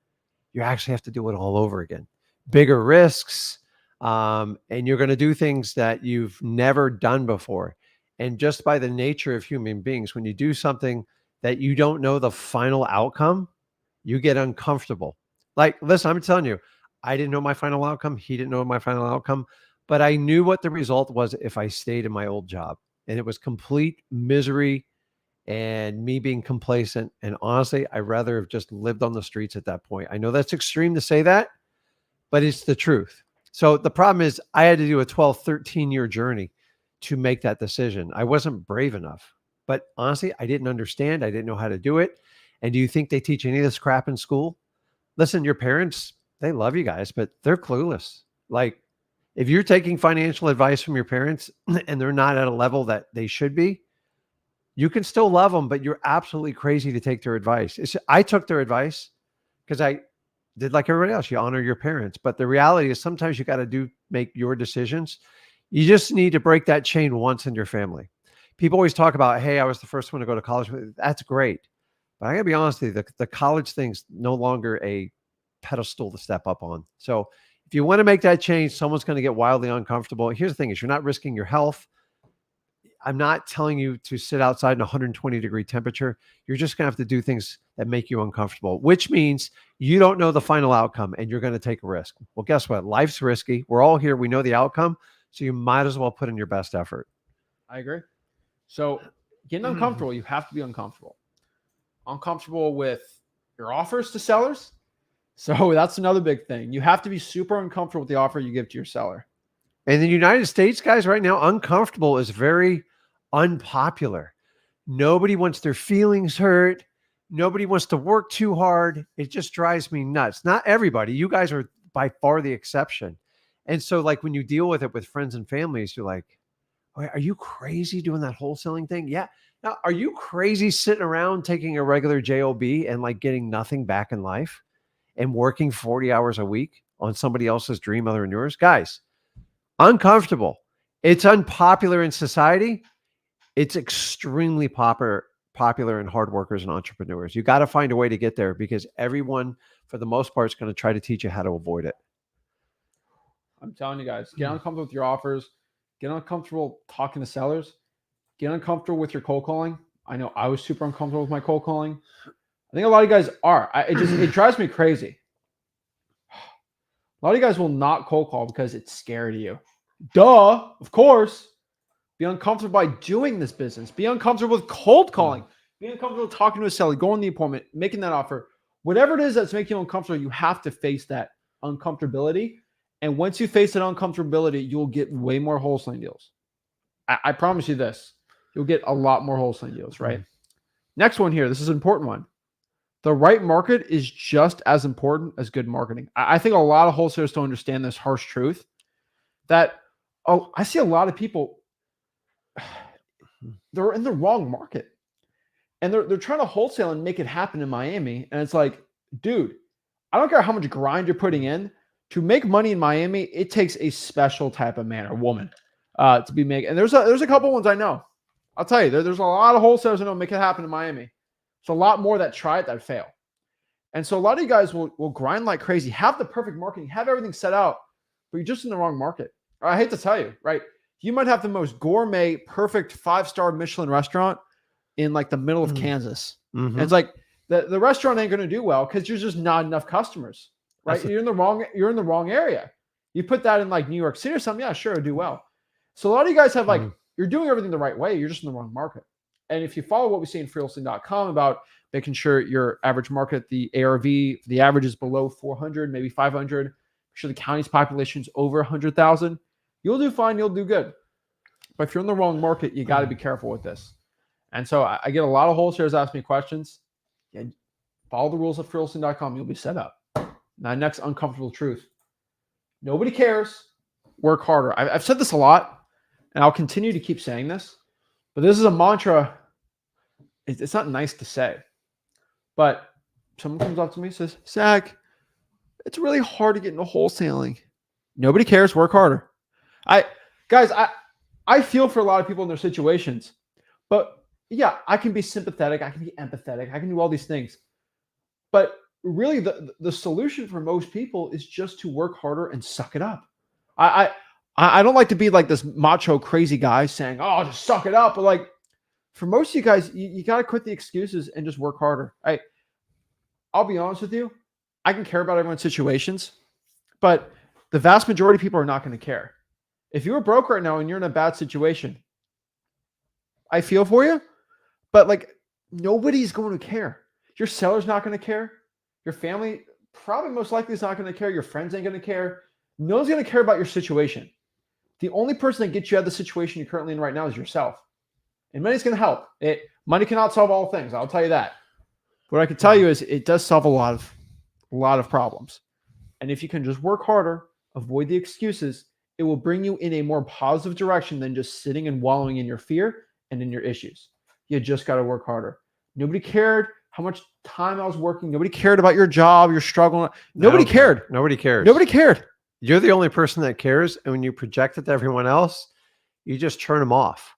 you actually have to do it all over again. Bigger risks. And you're going to do things that you've never done before. And just by the nature of human beings, when you do something that you don't know the final outcome, you get uncomfortable. Like, listen, I'm telling you, I didn't know my final outcome. He didn't know my final outcome, but I knew what the result was if I stayed in my old job. And it was complete misery and me being complacent. And honestly, I'd rather have just lived on the streets at that point. I know that's extreme to say that, but it's the truth. So the problem is I had to do a 12, 13-year journey to make that decision. I wasn't brave enough, but honestly, I didn't understand. I didn't know how to do it. And do you think they teach any of this crap in school? Listen, your parents, they love you guys, but they're clueless. Like, if you're taking financial advice from your parents and they're not at a level that they should be, you can still love them, but you're absolutely crazy to take their advice. I took their advice because I did like everybody else. You honor your parents, but the reality is sometimes you got to make your decisions. You just need to break that chain once in your family. People always talk about, hey, I was the first one to go to college. That's great. But I gotta be honest with you, the college thing's no longer a pedestal to step up on. So if you want to make that change, someone's going to get wildly uncomfortable. Here's the thing is you're not risking your health. I'm not telling you to sit outside in 120-degree temperature. You're just going to have to do things that make you uncomfortable, which means you don't know the final outcome and you're going to take a risk. Well, guess what? Life's risky. We're all here. We know the outcome. So you might as well put in your best effort. I agree. So getting uncomfortable, you have to be uncomfortable. Uncomfortable with your offers to sellers. So that's another big thing. You have to be super uncomfortable with the offer you give to your seller. In the United States, guys, right now, uncomfortable is very unpopular. Nobody wants their feelings hurt. Nobody wants to work too hard. It just drives me nuts. Not everybody. You guys are by far the exception. And so like when you deal with it with friends and families, you're like, are you crazy doing that wholesaling thing? Yeah. Now, are you crazy sitting around taking a regular job and like getting nothing back in life and working 40 hours a week on somebody else's dream other than yours? Guys, uncomfortable. It's unpopular in society. It's extremely popular in hard workers and entrepreneurs. You got to find a way to get there because everyone, for the most part, is going to try to teach you how to avoid it. I'm telling you guys, get uncomfortable with your offers. Get uncomfortable talking to sellers. Get uncomfortable with your cold calling. I know I was super uncomfortable with my cold calling. I think a lot of you guys are. It drives me crazy. A lot of you guys will not cold call because it's scary to you. Duh, of course. Be uncomfortable by doing this business. Be uncomfortable with cold calling. Be uncomfortable talking to a seller, going to the appointment, making that offer. Whatever it is that's making you uncomfortable, you have to face that uncomfortability. And once you face that uncomfortability, you'll get way more wholesaling deals. I promise you this. You'll get a lot more wholesaling deals, right? Next one here. This is an important one. The right market is just as important as good marketing. I think a lot of wholesalers don't understand this harsh truth that, I see a lot of people, they're in the wrong market. And they're trying to wholesale and make it happen in Miami. And it's like, dude, I don't care how much grind you're putting in. To make money in Miami, it takes a special type of man or woman to be making. And there's a couple ones I know. I'll tell you, there's a lot of wholesalers I know make it happen in Miami. It's a lot more that try it that fail. And so a lot of you guys will grind like crazy, have the perfect marketing, have everything set out, but you're just in the wrong market. I hate to tell you, right? You might have the most gourmet, perfect 5-star Michelin restaurant in like the middle of Kansas. And it's like the restaurant ain't going to do well because there's just not enough customers, right? You're in the wrong area. You put that in like New York City or something, yeah, sure, it'll do well. So a lot of you guys have like, you're doing everything the right way. You're just in the wrong market. And if you follow what we see in freeholding.com about making sure your average market, the ARV, the average is below 400, maybe 500, make sure the county's population is over 100,000, you'll do fine, you'll do good. But if you're in the wrong market, you got to be careful with this. And so I get a lot of wholesalers ask me questions. Yeah, follow the rules of freeholding.com, you'll be set up. Now, next uncomfortable truth. Nobody cares. Work harder. I've said this a lot, and I'll continue to keep saying this, but this is a mantra. It's not nice to say, but someone comes up to me and says, Zach, it's really hard to get into wholesaling. Nobody cares. Work harder. I feel for a lot of people in their situations, but yeah, I can be sympathetic. I can be empathetic. I can do all these things, but really the solution for most people is just to work harder and suck it up. I don't like to be like this macho crazy guy saying, oh, just suck it up. But like for most of you guys, you got to quit the excuses and just work harder. I'll be honest with you. I can care about everyone's situations, but the vast majority of people are not going to care. If you're broke right now and you're in a bad situation, I feel for you, but like nobody's going to care. Your seller's not going to care. Your family probably most likely is not going to care. Your friends ain't going to care. No one's going to care about your situation. The only person that gets you out of the situation you're currently in right now is yourself. And money's going to help. Money cannot solve all things. I'll tell you that. What I can tell you is it does solve a lot of problems. And if you can just work harder, avoid the excuses, it will bring you in a more positive direction than just sitting and wallowing in your fear and in your issues. You just got to work harder. Nobody cared how much time I was working. Nobody cared about your job, your struggle. Nobody cared. Nobody cares. Nobody cared. You're the only person that cares. And when you project it to everyone else, you just turn them off.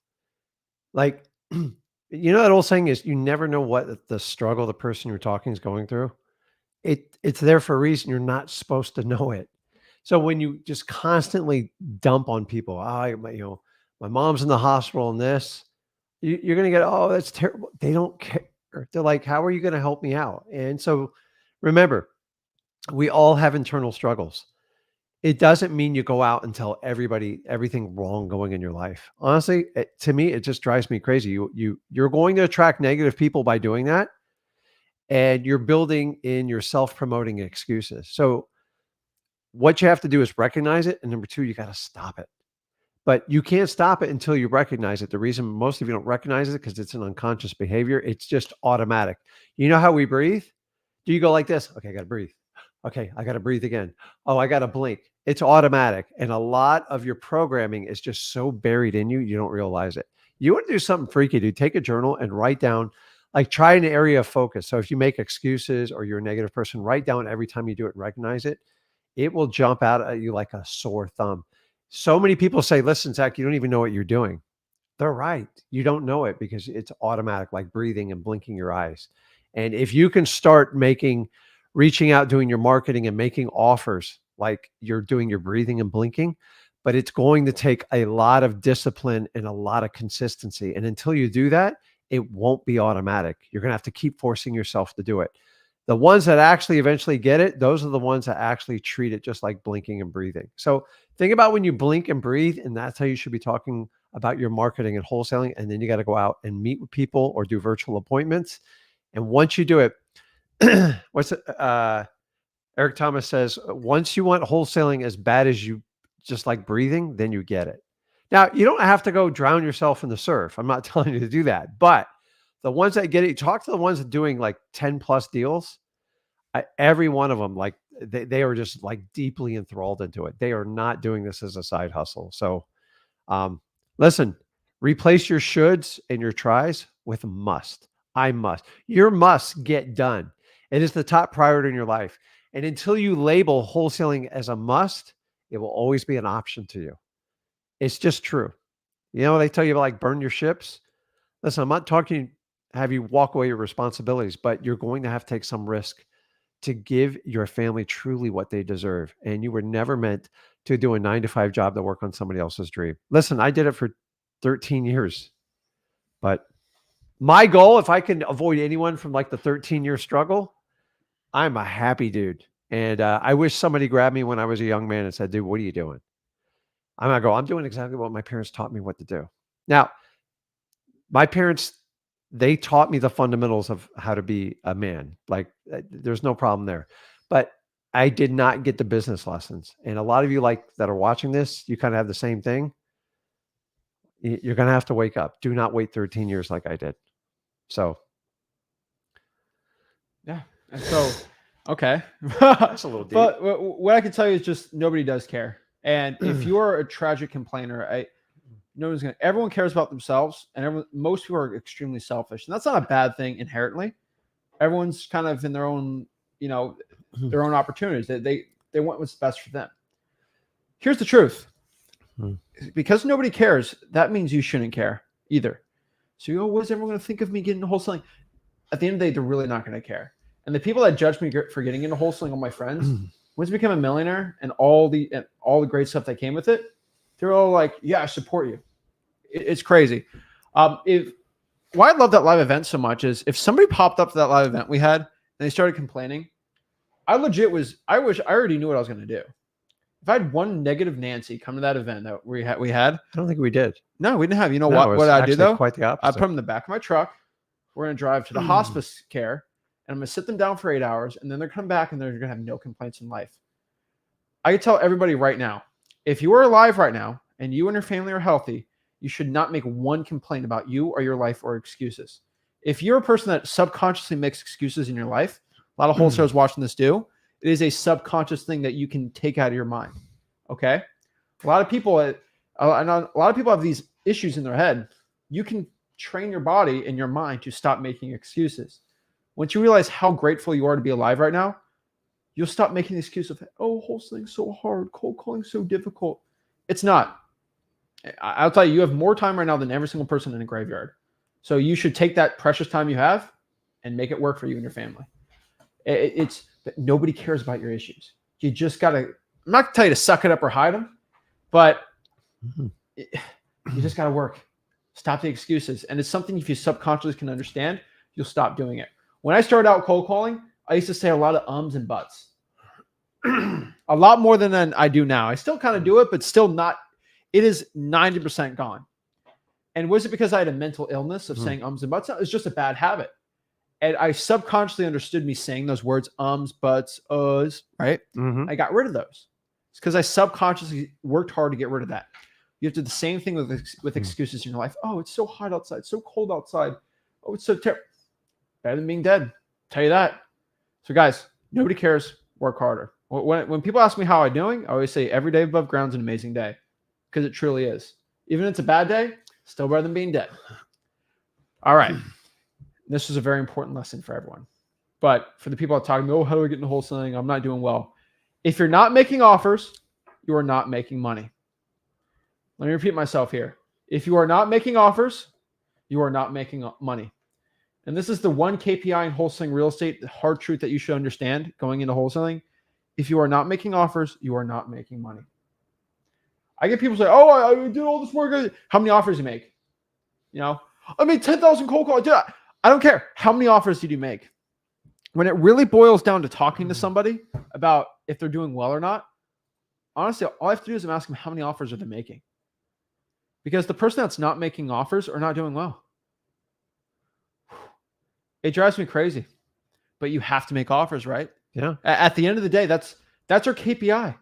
Like, you know, that old saying is you never know what the struggle the person you're talking is going through. It's there for a reason. You're not supposed to know it. So when you just constantly dump on people, my mom's in the hospital and this, you're going to get, oh, that's terrible. They don't care. They're like, how are you going to help me out? And so remember, we all have internal struggles. It doesn't mean you go out and tell everybody everything wrong going in your life. Honestly, to me, it just drives me crazy. You're going to attract negative people by doing that. And you're building in your self-promoting excuses. So what you have to do is recognize it. And number two, you got to stop it. But you can't stop it until you recognize it. The reason most of you don't recognize it because it's an unconscious behavior. It's just automatic. You know how we breathe? Do you go like this? Okay, I got to breathe. Okay, I got to breathe again. Oh, I got to blink. It's automatic. And a lot of your programming is just so buried in you, you don't realize it. You want to do something freaky, dude. Take a journal and write down, like try an area of focus. So if you make excuses or you're a negative person, write down every time you do it and recognize it. It will jump out at you like a sore thumb. So many people say, listen, Zach, you don't even know what you're doing. They're right. You don't know it because it's automatic, like breathing and blinking your eyes. And if you can start reaching out, doing your marketing and making offers like you're doing your breathing and blinking, but it's going to take a lot of discipline and a lot of consistency. And until you do that, it won't be automatic. You're going to have to keep forcing yourself to do it. The ones that actually eventually get it, those are the ones that actually treat it just like blinking and breathing. So think about when you blink and breathe, and that's how you should be talking about your marketing and wholesaling. And then you got to go out and meet with people or do virtual appointments. And once you do it, Eric Thomas says, once you want wholesaling as bad as you just like breathing, then you get it. Now, you don't have to go drown yourself in the surf. I'm not telling you to do that, but the ones that get it, talk to the ones that are doing like 10 plus deals. Every one of them, like they are just like deeply enthralled into it. They are not doing this as a side hustle. So listen, replace your shoulds and your tries with must. I must. Your must get done. It is the top priority in your life. And until you label wholesaling as a must, it will always be an option to you. It's just true. You know, they tell you like burn your ships. Listen, I'm not talking have you walk away your responsibilities, but you're going to have to take some risk to give your family truly what they deserve. And you were never meant to do a 9-to-5 job to work on somebody else's dream. Listen, I did it for 13 years, but my goal, if I can avoid anyone from like the 13-year struggle, I'm a happy dude. And I wish somebody grabbed me when I was a young man and said, dude, what are you doing? I'm going to go, I'm doing exactly what my parents taught me what to do. Now, my parents, they taught me the fundamentals of how to be a man. Like there's no problem there, but I did not get the business lessons. And a lot of you that are watching this, you kind of have the same thing. You're going to have to wake up. Do not wait 13 years like I did. So. Yeah. And so, okay. That's a little deep. But what I can tell you is just nobody does care. And if you are a tragic complainer, everyone cares about themselves, and most people are extremely selfish. And that's not a bad thing inherently. Everyone's kind of in their own, their own opportunities. They want what's best for them. Here's the truth. Because nobody cares, that means you shouldn't care either. So you go, what is everyone going to think of me getting into wholesaling? At the end of the day, they're really not going to care. And the people that judge me for getting into wholesaling, all my friends, once I became a millionaire and all the great stuff that came with it, they're all like, yeah, I support you. It's crazy. Why I love that live event so much is if somebody popped up to that live event we had and they started complaining, I already knew what I was going to do. If I had one negative Nancy come to that event that we had, I don't think we did. No, we didn't have. You know what? What I do though? Quite the opposite. I put them in the back of my truck. We're going to drive to the hospice care, and I'm going to sit them down for 8 hours, and then they're come back and they're going to have no complaints in life. I can tell everybody right now, if you are alive right now and you and your family are healthy, you should not make one complaint about you or your life or excuses. If you're a person that subconsciously makes excuses in your life, a lot of wholesalers watching this do, it is a subconscious thing that you can take out of your mind. Okay? A lot of people have these issues in their head. You can train your body and your mind to stop making excuses. Once you realize how grateful you are to be alive right now, you'll stop making the excuse of, oh, wholesaling's so hard, cold calling's so difficult. It's not. I'll tell you have more time right now than every single person in a graveyard. So you should take that precious time you have and make it work for you and your family. Nobody cares about your issues. You just got to, I'm not going to tell you to suck it up or hide them, but you just got to work. Stop the excuses. And it's something if you subconsciously can understand, you'll stop doing it. When I started out cold calling, I used to say a lot of ums and buts. A lot more than I do now. I still kind of do it, but still not. It is 90% gone. And was it because I had a mental illness of saying ums and buts? No, it's just a bad habit. And I subconsciously understood me saying those words, ums, buts, uhs, right? I got rid of those. It's because I subconsciously worked hard to get rid of that. You have to do the same thing with excuses in your life. Oh, it's so hot outside, so cold outside. Oh, it's so terrible. Better than being dead. I'll tell you that. So guys, nobody cares. Work harder. When people ask me how I'm doing, I always say every day above ground is an amazing day, because it truly is. Even if it's a bad day, still better than being dead. All right. This is a very important lesson for everyone. But for the people that talk to me, oh, how do I get into wholesaling? I'm not doing well. If you're not making offers, you are not making money. Let me repeat myself here. If you are not making offers, you are not making money. And this is the one KPI in wholesaling real estate, the hard truth that you should understand going into wholesaling. If you are not making offers, you are not making money. I get people say, oh, I did all this work. How many offers you make? I made 10,000 cold calls. I don't care. How many offers did you make? When it really boils down to talking to somebody about if they're doing well or not, honestly, all I have to do is ask them how many offers are they making. Because the person that's not making offers are not doing well. It drives me crazy. But you have to make offers, right? Yeah. At the end of the day, that's our KPI.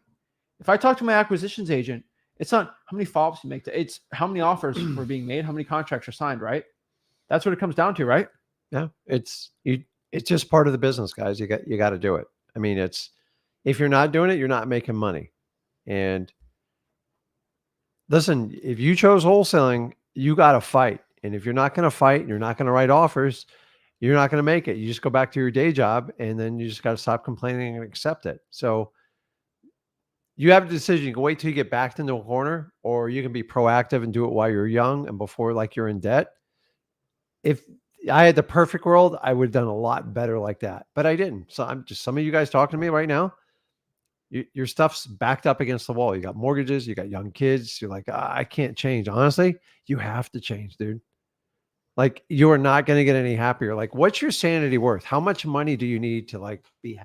If I talk to my acquisitions agent, it's not how many follow-ups you make. It's how many offers were being made, how many contracts are signed, right? That's what it comes down to, right? Yeah. It's just part of the business, guys. You got to do it. I mean, if you're not doing it, you're not making money. And listen, if you chose wholesaling, you got to fight. And if you're not going to fight, and you're not going to write offers, you're not going to make it. You just go back to your day job, and then you just got to stop complaining and accept it. So you have a decision. You can wait till you get backed into a corner, or you can be proactive and do it while you're young and before you're in debt. If I had the perfect world, I would have done a lot better like that, but I didn't. So I'm just, some of you guys talking to me right now, your stuff's backed up against the wall. You got mortgages, you got young kids. You're like, I can't change. Honestly, you have to change, dude. Like, you are not going to get any happier. Like, what's your sanity worth? How much money do you need to like be?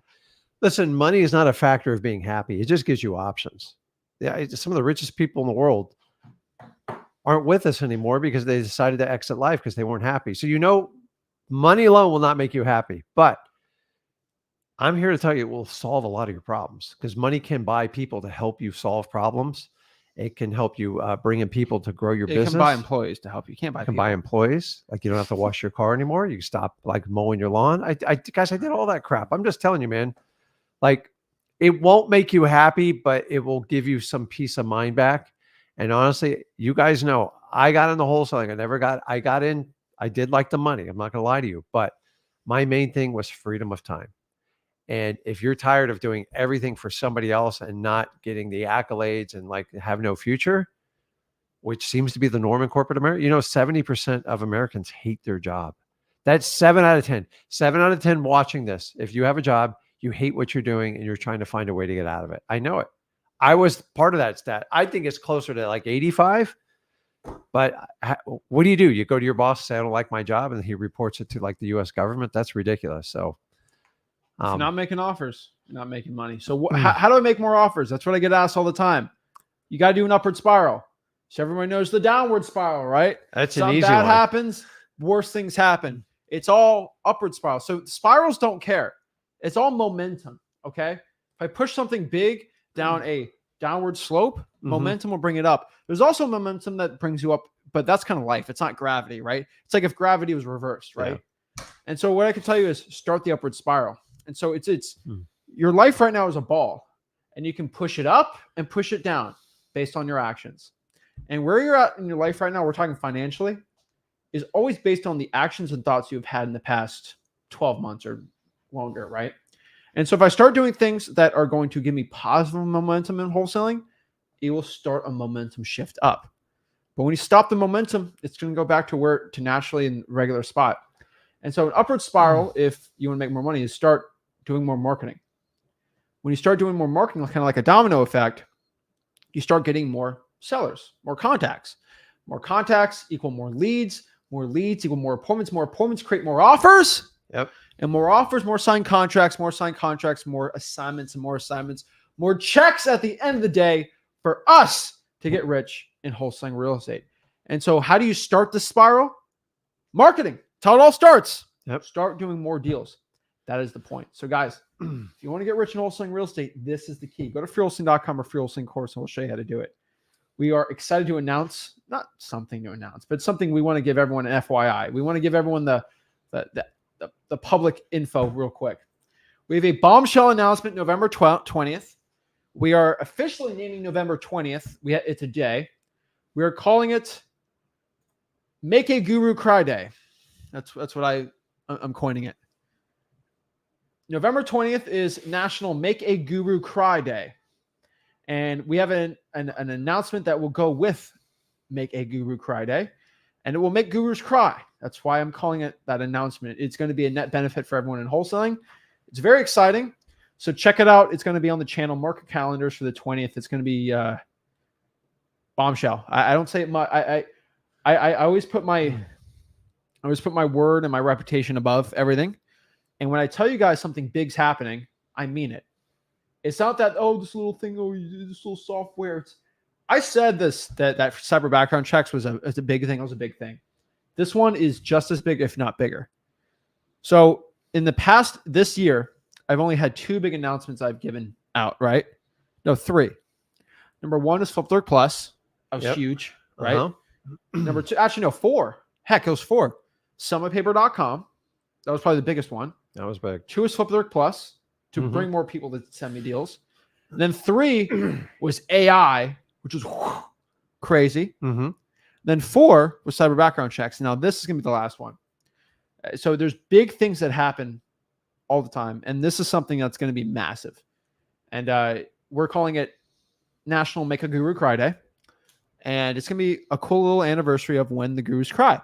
Listen, money is not a factor of being happy. It just gives you options. Yeah, some of the richest people in the world aren't with us anymore because they decided to exit life because they weren't happy. So, money alone will not make you happy, but I'm here to tell you it will solve a lot of your problems, because money can buy people to help you solve problems. It can help you bring in people to grow your It business. can buy employees to help you. Can't buy You can people. buy employees. Like, you don't have to wash your car anymore. You can stop like mowing your lawn. Guys, I did all that crap. I'm just telling you, man. Like, it won't make you happy, but it will give you some peace of mind back. And honestly, you guys know I got into wholesaling. I got in, I did like the money. I'm not going to lie to you, but my main thing was freedom of time. And if you're tired of doing everything for somebody else and not getting the accolades and like have no future, which seems to be the norm in corporate America, 70% of Americans hate their job. That's 7 out of 10. 7 out of 10 watching this. If you have a job, you hate what you're doing and you're trying to find a way to get out of it. I know it. I was part of that stat. I think it's closer to like 85. But what do? You go to your boss, say, I don't like my job, and he reports it to like the US government. That's ridiculous. So If you're not making offers, you're not making money. So how do I make more offers? That's what I get asked all the time. You got to do an upward spiral. So everyone knows the downward spiral, right? That's an Something easy bad one. happens, worse things happen. It's all upward spiral. So spirals don't care. It's all momentum, okay? If I push something big down a downward slope, momentum will bring it up. There's also momentum that brings you up, but that's kind of life. It's not gravity, right? It's like if gravity was reversed, right? Yeah. And so what I can tell you is start the upward spiral. And so it's your life right now is a ball, and you can push it up and push it down based on your actions. And where you're at in your life right now, we're talking financially, is always based on the actions and thoughts you've had in the past 12 months or longer, right? And so if I start doing things that are going to give me positive momentum in wholesaling, it will start a momentum shift up. But when you stop the momentum, it's going to go back to naturally in regular spot. And so an upward spiral, if you want to make more money, is start doing more marketing. When you start doing more marketing, kind of like a domino effect, you start getting more sellers, more contacts. More contacts equal more leads equal more appointments create more offers. Yep. And more offers, more signed contracts, more assignments, and more assignments, more checks at the end of the day for us to get rich in wholesaling real estate. And so how do you start the spiral? Marketing. That's how it all starts. Yep. Start doing more deals. That is the point. So guys, if you want to get rich in wholesaling real estate, this is the key. Go to freewholesaling.com or freewholesaling course, and we'll show you how to do it. We are excited to announce, not something to announce, but something we want to give everyone an FYI. We want to give everyone the public info real quick. We have a bombshell announcement November 20th. We are officially naming November 20th. It's a day. We are calling it Make a Guru Cry Day. That's what I'm coining it. November 20th is National Make a Guru Cry Day. And we have an announcement that will go with Make a Guru Cry Day. And it will make gurus cry. That's why I'm calling it that announcement. It's going to be a net benefit for everyone in wholesaling. It's very exciting. So check it out. It's going to be on the channel. Mark your calendars for the 20th. It's going to be bombshell. I don't say it much. I always put my word and my reputation above everything. And when I tell you guys something big's happening, I mean it. It's not that, this little thing, this little software. I said that cyber background checks was a big thing. It was a big thing. This one is just as big, if not bigger. So in the past, this year, I've only had 2 big announcements I've given out, right? No, 3. Number 1 is FlipWithrick Plus. That was huge, right? Uh-huh. Number 2, actually, no, 4. Heck, it was 4. SummitPaper.com. That was probably the biggest one. That was big. 2 is FlipWithrick Plus to bring more people to send me deals. And then 3 was AI, which was crazy. Then 4 was cyber background checks. Now this is going to be the last one. So there's big things that happen all the time. And this is something that's going to be massive. And we're calling it National Make a Guru Cry Day. And it's going to be a cool little anniversary of when the gurus cry.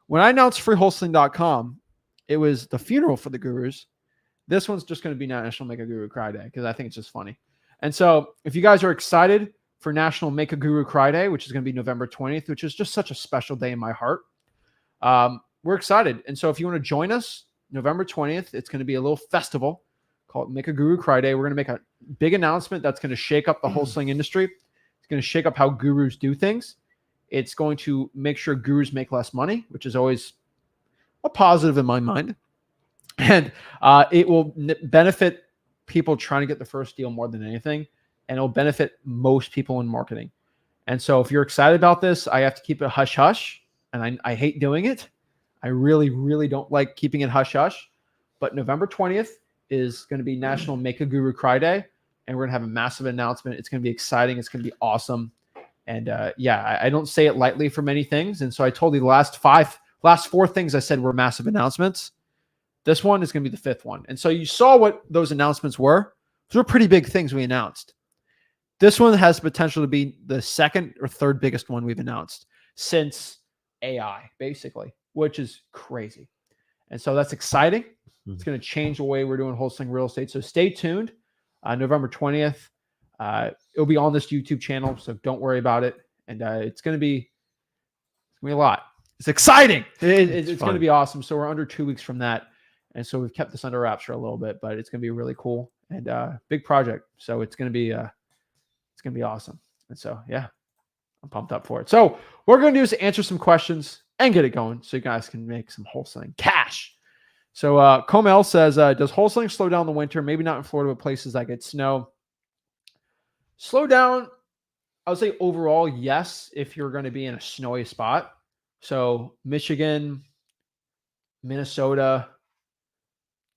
When I announced freewholesaling.com, it was the funeral for the gurus. This one's just going to be National Make a Guru Cry Day because I think it's just funny. And so if you guys are excited for National Make a Guru Cry Day, which is going to be November 20th, which is just such a special day in my heart, we're excited. And so if you want to join us, November 20th, it's going to be a little festival called Make a Guru Cry Day. We're going to make a big announcement that's going to shake up the wholesaling industry. It's going to shake up how gurus do things. It's going to make sure gurus make less money, which is always a positive in my mind. And it will benefit people trying to get the first deal more than anything. And it'll benefit most people in marketing. And so if you're excited about this, I have to keep it hush hush. And I hate doing it. I really, really don't like keeping it hush hush. But November 20th is going to be National Make a Guru Cry Day. And we're going to have a massive announcement. It's going to be exciting. It's going to be awesome. And yeah, I don't say it lightly for many things. And so I told you the last four things I said were massive announcements. This one is going to be the fifth one. And so you saw what those announcements were. Those were pretty big things we announced. This one has potential to be the second or third biggest one we've announced since AI, basically, which is crazy. And so that's exciting. It's going to change the way we're doing wholesaling real estate. So stay tuned. November 20th. It'll be on this YouTube channel, so don't worry about it. And it's going to be a lot. It's exciting. It's going to be awesome. So we're under 2 weeks from that. And so we've kept this under wraps for a little bit, but it's going to be really cool and big project. So it's going to be awesome. And so, yeah, I'm pumped up for it. So what we're going to do is answer some questions and get it going so you guys can make some wholesaling cash. So Comel says, does wholesaling slow down in the winter? Maybe not in Florida, but places that get snow. Slow down, I would say overall, yes, if you're going to be in a snowy spot. So Michigan, Minnesota,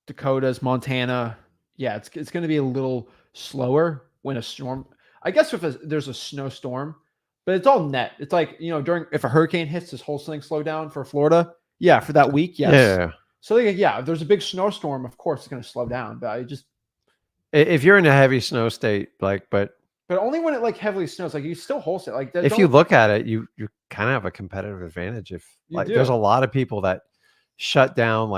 Dakotas, Montana. Yeah, it's going to be a little slower when a storm. I guess if there's a snowstorm, but it's all net. It's like, if a hurricane hits, does wholesaling slow down for Florida? Yeah, for that week, yes. Yeah. So yeah, if there's a big snowstorm, of course it's going to slow down. But if you're in a heavy snow state, but only when it heavily snows, you still wholesale. If you look at it, you kind of have a competitive advantage. If there's a lot of people that shut down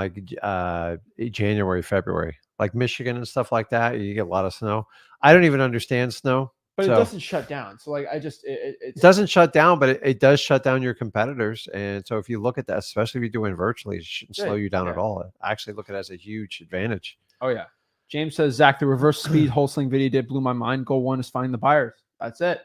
January, February, like Michigan and stuff like that. You get a lot of snow. I don't even understand snow. But it doesn't shut down. So it doesn't shut down, but it does shut down your competitors. And so if you look at that, especially if you're doing virtually, it shouldn't slow you down at all. I actually look at it as a huge advantage. Oh yeah. James says, Zach, the reverse speed wholesaling video blew my mind. Goal one is finding the buyers. That's it.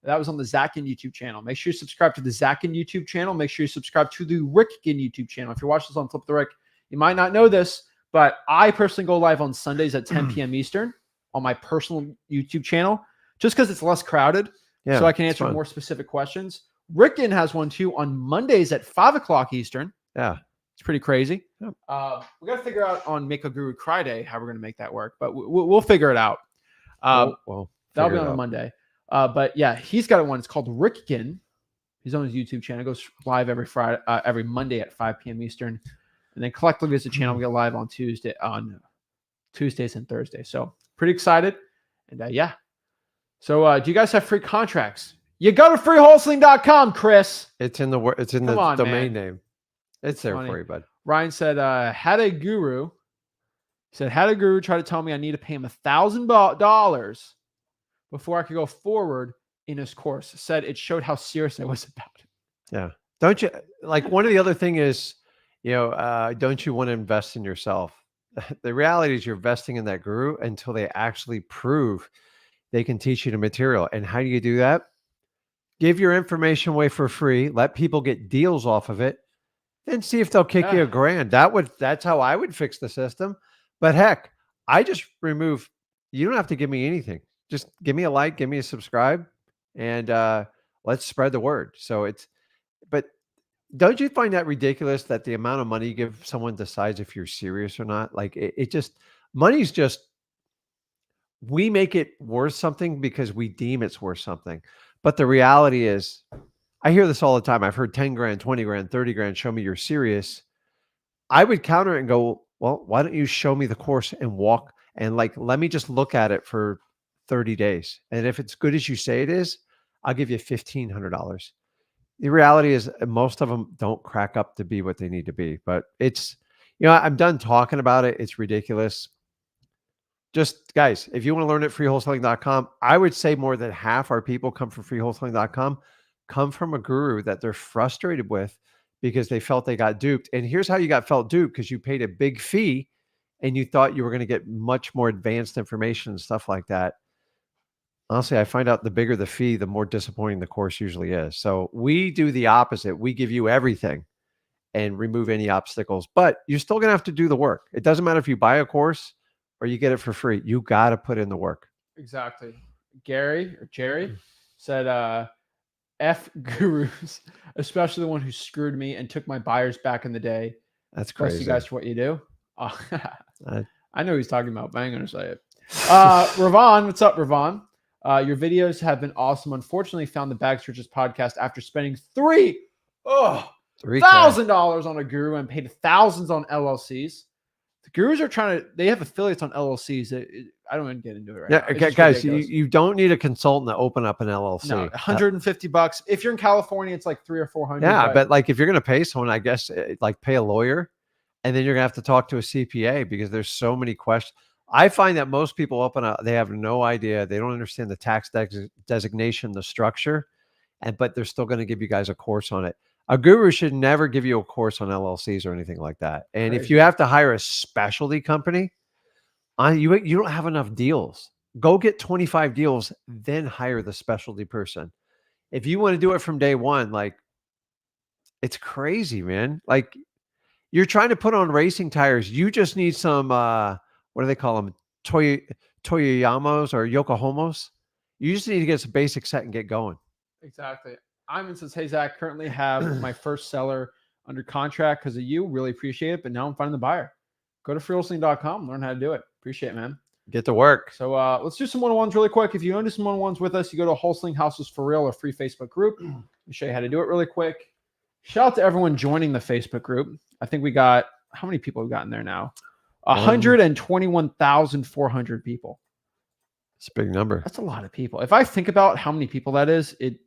That was on the Zach Ginn YouTube channel. Make sure you subscribe to the Zach Ginn YouTube channel. Make sure you subscribe to the Rick Ginn YouTube channel. If you're watching this on Flip the Rick, you might not know this, but I personally go live on Sundays at 10 p.m. Eastern on my personal YouTube channel, just because it's less crowded, so I can answer more specific questions. Rick Ginn has one too on Mondays at 5 o'clock Eastern. Yeah. It's pretty crazy. We got to figure out on Make a Guru Cry Day how we're going to make that work, but we'll figure it out. That'll be on a Monday. But yeah, he's got one. It's called Rick Ginn. He's on his YouTube channel. It goes live every Monday at 5 p.m. Eastern, and then collectively as a channel we go live on Tuesdays and Thursdays. So pretty excited, and yeah. So do you guys have free contracts? You go to freewholesaling.com, Chris. It's in the domain name. It's there for you, bud. Ryan said, had a guru try to tell me I need to pay him $1,000 before I could go forward in his course. Said it showed how serious I was about it. Yeah. Don't you one of the other thing is, don't you want to invest in yourself? The reality is you're investing in that guru until they actually prove they can teach you the material. And how do you do that? Give your information away for free. Let people get deals off of it. Then see if they'll kick you $1,000. That's how I would fix the system. But heck, I just remove. You don't have to give me anything. Just give me a like, give me a subscribe, and let's spread the word. But don't you find that ridiculous that the amount of money you give someone decides if you're serious or not? Money's just, we make it worth something because we deem it's worth something. But the reality is, I hear this all the time. I've heard 10 grand, 20 grand, 30 grand. Show me you're serious. I would counter it and go, well, why don't you show me the course and walk and let me just look at it for 30 days. And if it's good as you say it is, I'll give you $1,500. The reality is most of them don't crack up to be what they need to be, but it's, I'm done talking about it. It's ridiculous. Just guys, if you want to learn at freewholesaling.com, I would say more than half our people come from freewholesaling.com, come from a guru that they're frustrated with because they felt they got duped. And here's how you got felt duped: because you paid a big fee and you thought you were going to get much more advanced information and stuff like that. Honestly, I find out the bigger the fee, the more disappointing the course usually is. So we do the opposite. We give you everything and remove any obstacles, but you're still going to have to do the work. It doesn't matter if you buy a course or you get it for free. You got to put in the work. Exactly. Jerry said, F gurus, especially the one who screwed me and took my buyers back in the day. That's Bless crazy. you guys for what you do. Oh, I know who he's talking about, but I ain't going to say it. Ravon, what's up, Ravon? Your videos have been awesome. Unfortunately, found the Bag Searchers podcast after spending $3,000 on a guru and paid thousands on LLCs. The gurus are they have affiliates on LLCs. I don't even get into it right now. Yeah, guys, you don't need a consultant to open up an LLC. No, $150. If you're in California, it's like $300 or $400. Yeah, but like if you're going to pay someone, I guess like pay a lawyer, and then you're going to have to talk to a CPA because there's so many questions. I find that most people open up, they have no idea. They don't understand the tax designation, the structure, but they're still going to give you guys a course on it. A guru should never give you a course on LLCs or anything like that. And if you have to hire a specialty company, you don't have enough deals. Go get 25 deals, then hire the specialty person. If you want to do it from day one, like it's crazy, man. Like you're trying to put on racing tires. You just need some, what do they call them? Toyoyamos or Yokohamos. You just need to get some basic set and get going. Exactly. Ivan says, hey, Zach, currently have my first seller under contract because of you. Really appreciate it. But now I'm finding the buyer. Go to freewholesaling.com, learn how to do it. Appreciate it, man. Get to work. So let's do some one-on-ones really quick. If you want to do some one-on-ones with us, you go to Wholesaling Houses for Real, or free Facebook group. Let me show you how to do it really quick. Shout out to everyone joining the Facebook group. I think we got, how many people have gotten there now? 121,400 people. It's a big number. That's a lot of people. If I think about how many people that is, it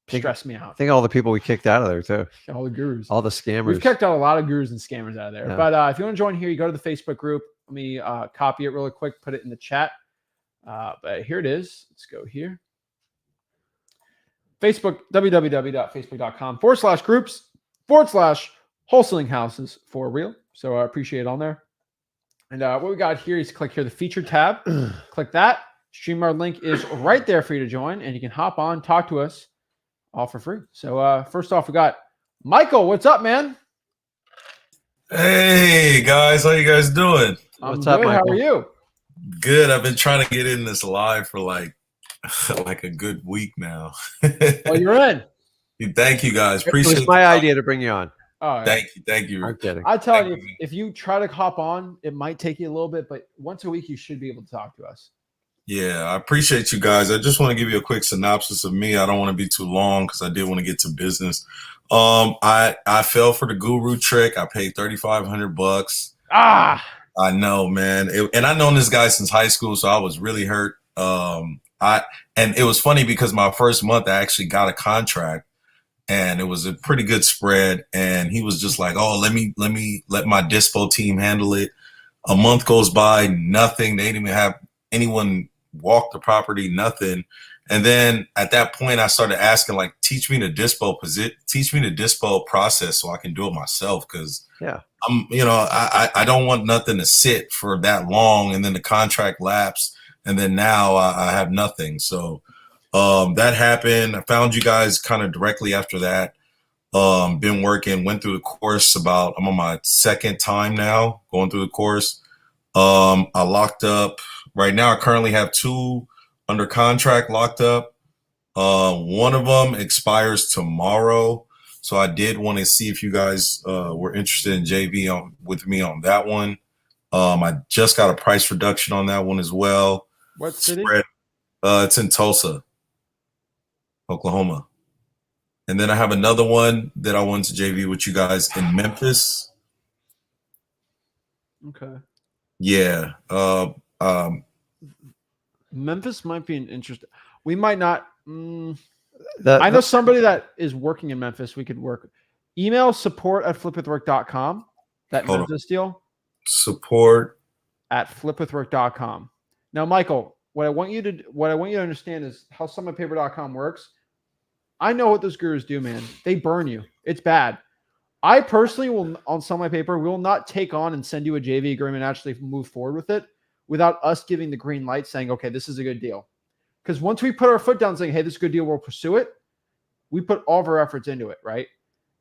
stressed me out. Think all the people we kicked out of there too. All the gurus. All the scammers. We've kicked out a lot of gurus and scammers out of there. Yeah. But if you want to join here, you go to the Facebook group. Let me copy it really quick, put it in the chat. But here it is. Let's go here. Facebook, www.facebook.com/groups/wholesaling houses for real. So I appreciate it on there. And what we got here is click here, the feature tab. Click that. StreamYard link is right there for you to join, and you can hop on, talk to us all for free. So first off, we got Michael. What's up, man? Hey guys, how you guys doing? What's up, Michael? How are you? Good. I've been trying to get in this live for like a good week now. Well, you're in. Thank you guys. Appreciate it. It was my idea to bring you on. Oh, Thank you. I'm kidding. I tell you, if you try to hop on, it might take you a little bit, but once a week you should be able to talk to us. Yeah, I appreciate you guys. I just want to give you a quick synopsis of me. I don't want to be too long because I did want to get to business. I fell for the guru trick. I paid $3,500. I know, man. And I've known this guy since high school, so I was really hurt. And it was funny because my first month I actually got a contract, and it was a pretty good spread. And he was just like, "Oh, let my dispo team handle it." A month goes by, nothing. They didn't even have anyone walk the property, nothing. And then at that point, I started asking, like, teach me the dispo process so I can do it myself. Cause I don't want nothing to sit for that long. And then the contract lapsed. And then now I have nothing. So that happened. I found you guys kind of directly after that. Been working, went through the course I'm on my second time now going through the course. I locked up right now. I currently have 2 under contract locked up. One of them expires tomorrow. So I did want to see if you guys were interested in JV with me on that one. I just got a price reduction on that one as well. What city? It's in Tulsa, Oklahoma. And then I have another one that I wanted to JV with you guys in Memphis. Okay. Yeah. Memphis might be an interesting. We might not. I know somebody that is working in Memphis. We could work. Email support@flipwithrick.com. That Hold on. Memphis deal. Support. @flipwithrick.com. Now, Michael, what I want you to understand is how summitpaper.com works. I know what those gurus do, man. They burn you. It's bad. I personally will, on Sell My Paper, will not take on and send you a JV agreement and actually move forward with it without us giving the green light saying, okay, this is a good deal. Because once we put our foot down saying, hey, this is a good deal, we'll pursue it, we put all of our efforts into it, right?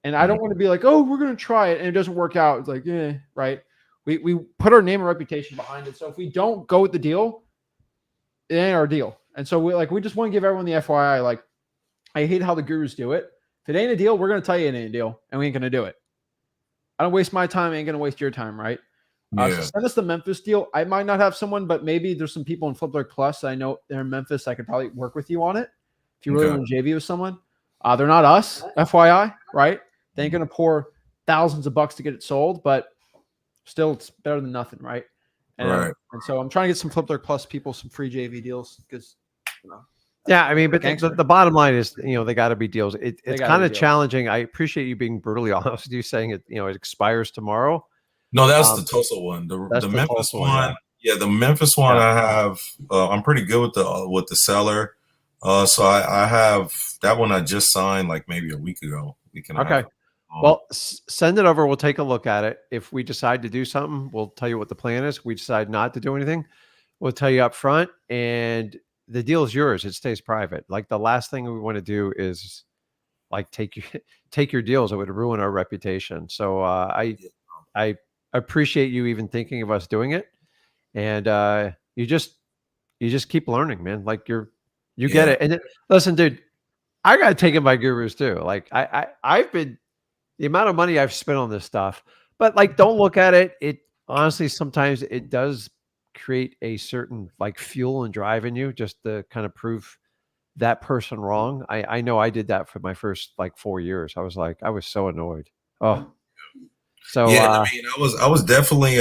And I don't want to be like, oh, we're going to try it, and it doesn't work out. It's like, right? We put our name and reputation behind it. So if we don't go with the deal, it ain't our deal. And so we just want to give everyone the FYI. Like, I hate how the gurus do it. If it ain't a deal, we're going to tell you it ain't a deal, and we ain't going to do it. I don't waste my time. I ain't going to waste your time, right? So send us the Memphis deal. I might not have someone, but maybe there's some people in FlipWithrick Plus. I know they're in Memphis. I could probably work with you on it if you really want to JV with someone. They're not us, FYI, right? They ain't going to pour thousands of bucks to get it sold, but still, it's better than nothing, right? And so I'm trying to get some FlipWithrick Plus people some free JV deals because, yeah, I mean, but the bottom line is, they got to be deals. It's kind of challenging. I appreciate you being brutally honest with you, saying it expires tomorrow. No, that's the Tulsa one. The Memphis one. Yeah, the Memphis one. I have. I'm pretty good with the seller. So I have that one. I just signed like maybe a week ago. Okay. Well, send it over. We'll take a look at it. If we decide to do something, we'll tell you what the plan is. If we decide not to do anything, we'll tell you up front. And the deal is yours. It stays private. Like the last thing we want to do is like take your deals. It would ruin our reputation. So I appreciate you even thinking of us doing it. And you just keep learning, man. Like you get it. And listen, dude, I got taken by gurus too. Like I've been, the amount of money I've spent on this stuff, but like, don't look at it. It honestly, sometimes it does create a certain like fuel and drive in you just to kind of prove that person wrong. I know I did that for my first like 4 years. I was so annoyed. Oh, so yeah, I mean, I was definitely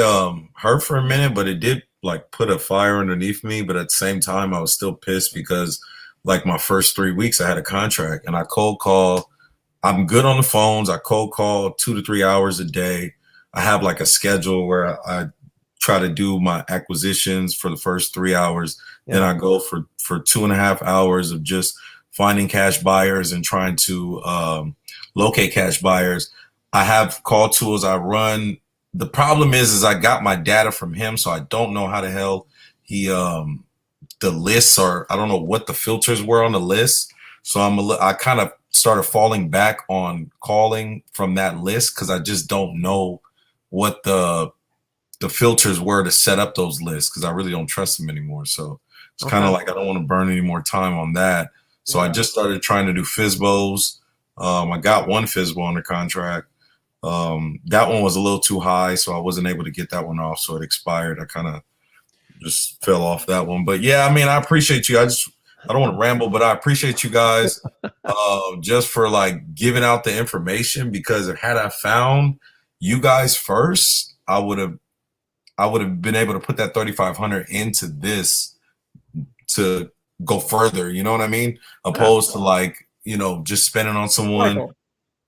hurt for a minute, but it did like put a fire underneath me. But at the same time, I was still pissed because like my first 3 weeks, I had a contract and I cold call. I'm good on the phones. I cold call 2 to 3 hours a day. I have like a schedule where I try to do my acquisitions for the first 3 hours. Then I go for 2.5 hours of just finding cash buyers and trying to locate cash buyers. I have call tools I run. The problem is I got my data from him, so I don't know how the hell he the lists are. I don't know what the filters were on the list. So I kind of started falling back on calling from that list because I just don't know what the filters were to set up those lists because I really don't trust them anymore. So it's kind of like I don't want to burn any more time on that. So I just started trying to do FSBOs. I got one FSBO under contract. That one was a little too high, so I wasn't able to get that one off. So it expired. I kind of just fell off that one. But yeah, I mean, I appreciate you. I don't want to ramble, but I appreciate you guys just for like giving out the information because had I found you guys first, I would have been able to put that 3,500 into this to go further. You know what I mean? Opposed to like, just spending on someone.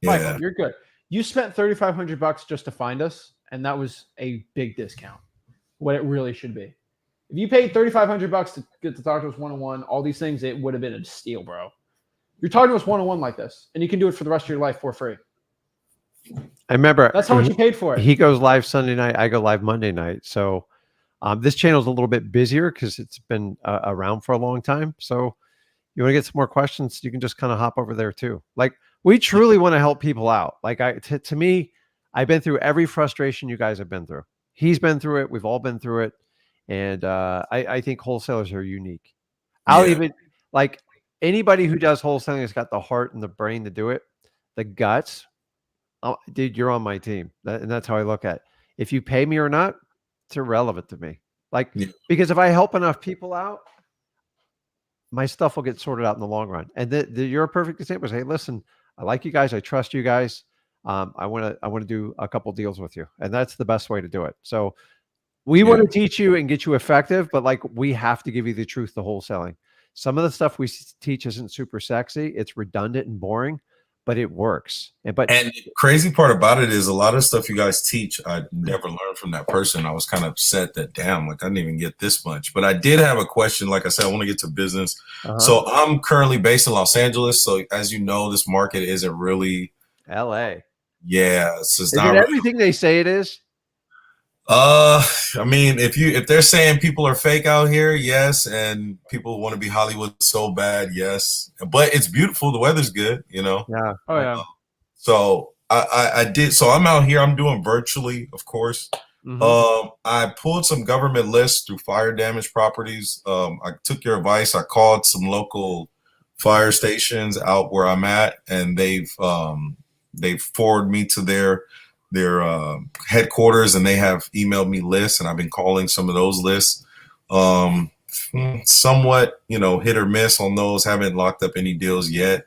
Michael, you're good. You spent $3,500 just to find us, and that was a big discount. What it really should be. If you paid $3,500 to get to talk to us one-on-one, all these things, it would have been a steal, bro. You're talking to us one-on-one like this, and you can do it for the rest of your life for free. I remember that's how much you paid for it. He goes live Sunday night. I go live Monday night. So this channel is a little bit busier because it's been around for a long time. So you want to get some more questions, you can just kind of hop over there too. Like we truly want to help people out. Like to me, I've been through every frustration you guys have been through. He's been through it. We've all been through it. And I think wholesalers are unique. I'll even like anybody who does wholesaling has got the heart and the brain to do it, the guts. Oh, dude, you're on my team. And that's how I look at it. If you pay me or not, it's irrelevant to me. Like, because if I help enough people out, my stuff will get sorted out in the long run. And you're a perfect example. Say, listen, I like you guys. I trust you guys. I want to do a couple deals with you. And that's the best way to do it. So We want to teach you and get you effective, but like we have to give you the truth to wholesaling. Some of the stuff we teach isn't super sexy. It's redundant and boring, but it works. And the crazy part about it is a lot of stuff you guys teach, I never learned from that person. I was kind of upset that, damn, like I didn't even get this much. But I did have a question. Like I said, I want to get to business. So I'm currently based in Los Angeles. So as you know, this market isn't really LA. Yeah. So is it everything they say it is? I mean, if they're saying people are fake out here, yes, and people want to be Hollywood so bad, yes, but it's beautiful. The weather's good, you know. Yeah. Oh yeah. So I did. So I'm out here. I'm doing virtually, of course. I pulled some government lists through fire damage properties. I took your advice. I called some local fire stations out where I'm at, and they've forwarded me to their headquarters, and they have emailed me lists, and I've been calling some of those lists. Somewhat, hit or miss on those. Haven't locked up any deals yet.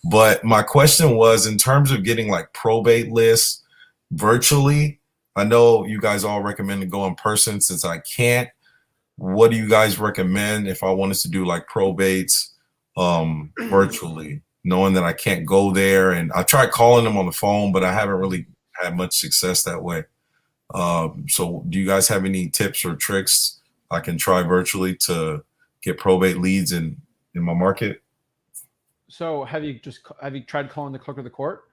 But my question was, in terms of getting like probate lists virtually, I know you guys all recommend to go in person. Since I can't, what do you guys recommend if I wanted to do like probates virtually, knowing that I can't go there? And I tried calling them on the phone, but I haven't really had much success that way. So do you guys have any tips or tricks I can try virtually to get probate leads in my market? So have you tried calling the clerk of the court?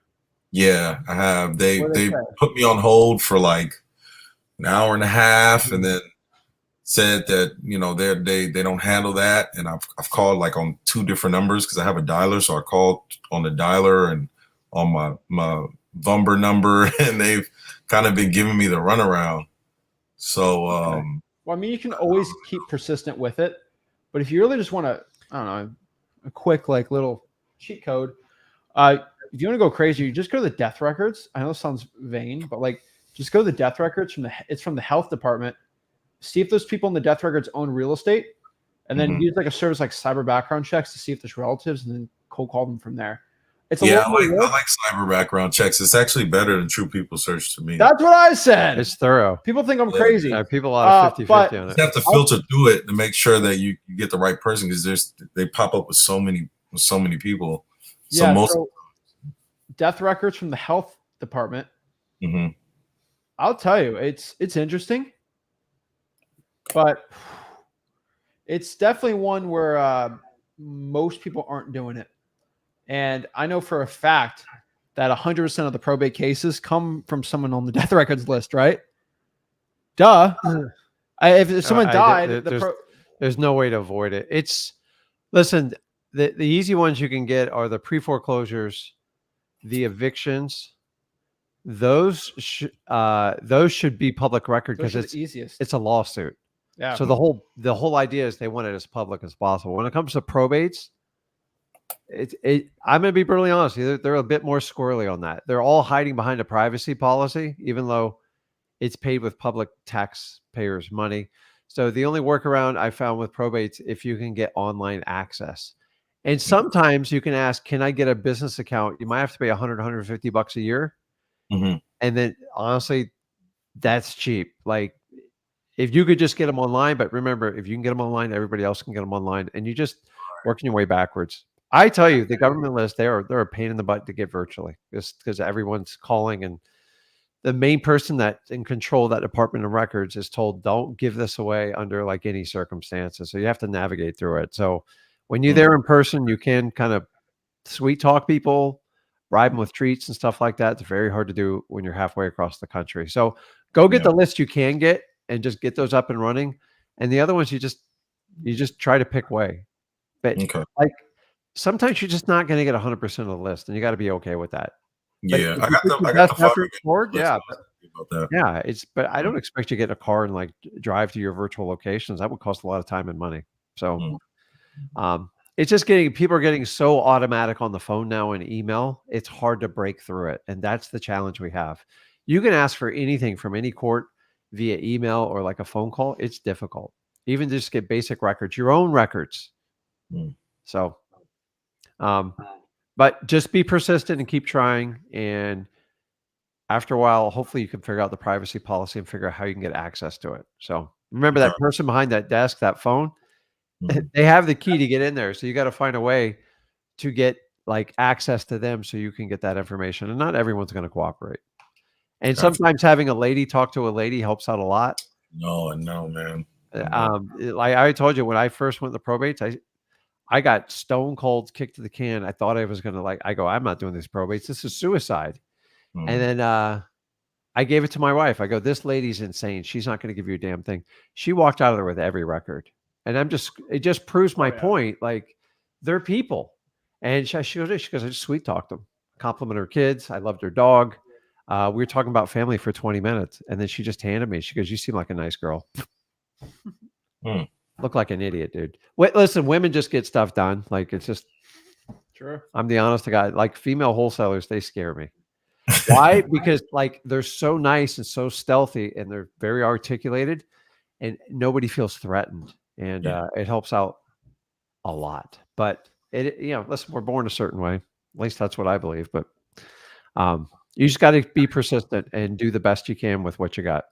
Yeah, I have. They put me on hold for like an hour and a half, and then said that they don't handle that. And I've called like on 2 different numbers because I have a dialer, so I called on the dialer and on my Vumber number, and they've kind of been giving me the runaround. So, well, I mean, you can always keep persistent with it, but if you really just want to, I don't know, a quick like little cheat code, if you want to go crazy, you just go to the death records. I know it sounds vain, but like just go to the death records from the health department. See if those people in the death records own real estate, and then use like a service like cyber background checks to see if there's relatives, and then cold call them from there. It's I like cyber background checks. It's actually better than True People Search to me. That's what I said. It's thorough. People think I'm crazy. People are 50-50 on it. You have to filter through it to make sure that you get the right person, because they pop up with so many people. So death records from the health department. I'll tell you, it's interesting, but it's definitely one where most people aren't doing it. And I know for a fact that 100% of the probate cases come from someone on the death records list, right? Duh. If someone died, there's no way to avoid it. Listen, the easy ones you can get are the pre-foreclosures, the evictions. Those should be public record because it's easiest. It's a lawsuit. Yeah. So the whole idea is they want it as public as possible. When it comes to probates, I'm going to be brutally honest. They're a bit more squirrely on that. They're all hiding behind a privacy policy, even though it's paid with public taxpayers' money. So the only workaround I found with probates, if you can get online access. And sometimes you can ask, can I get a business account? You might have to pay $100, $150 a year. And then honestly, that's cheap. Like if you could just get them online, but remember, if you can get them online, everybody else can get them online, and you just working your way backwards. I tell you, the government list, they're a pain in the butt to get virtually, just because everyone's calling, and the main person that's in control of that department of records is told, don't give this away under like any circumstances. So you have to navigate through it. So when you're there in person, you can kind of sweet talk people, bribe them with treats and stuff like that. It's very hard to do when you're halfway across the country. So go get the list you can get and just get those up and running. And the other ones, you just try to pick way. But like sometimes you're just not going to get 100% of the list, and you got to be okay with that. Yeah, I got the board. Yeah, but I don't expect you to get in a car and like drive to your virtual locations. That would cost a lot of time and money. So, it's just people are getting so automatic on the phone now and email. It's hard to break through it, and that's the challenge we have. You can ask for anything from any court via email or like a phone call. It's difficult. Even just get basic records, your own records. So, but just be persistent and keep trying. And after a while, hopefully you can figure out the privacy policy and figure out how you can get access to it. So remember Okay. that person behind that desk, that phone, Mhm. they have the key to get in there. So you got to find a way to get like access to them so you can get that information. And not everyone's going to cooperate. And Gotcha. sometimes having a lady talk to a lady helps out a lot. No, man. No. Like I told you, when I first went to probates, I got stone cold kicked to the can. I thought I was going to I'm not doing these probates. This is suicide. Mhm. And then I gave it to my wife. I go, this lady's insane. She's not going to give you a damn thing. She walked out of there with every record. And it just proves my point. Like, they're people. And she goes, I just sweet talked them, complimented her kids. I loved her dog. We were talking about family for 20 minutes. And then she just handed me, she goes, you seem like a nice girl. Look like an idiot, dude. Wait, listen, women just get stuff done. Like, it's just, Sure. I'm the honest to God. Like, female wholesalers, they scare me. Why? Because like they're so nice and so stealthy and they're very articulated and nobody feels threatened. And it helps out a lot. But listen, we're born a certain way. At least that's what I believe. But you just got to be persistent and do the best you can with what you got.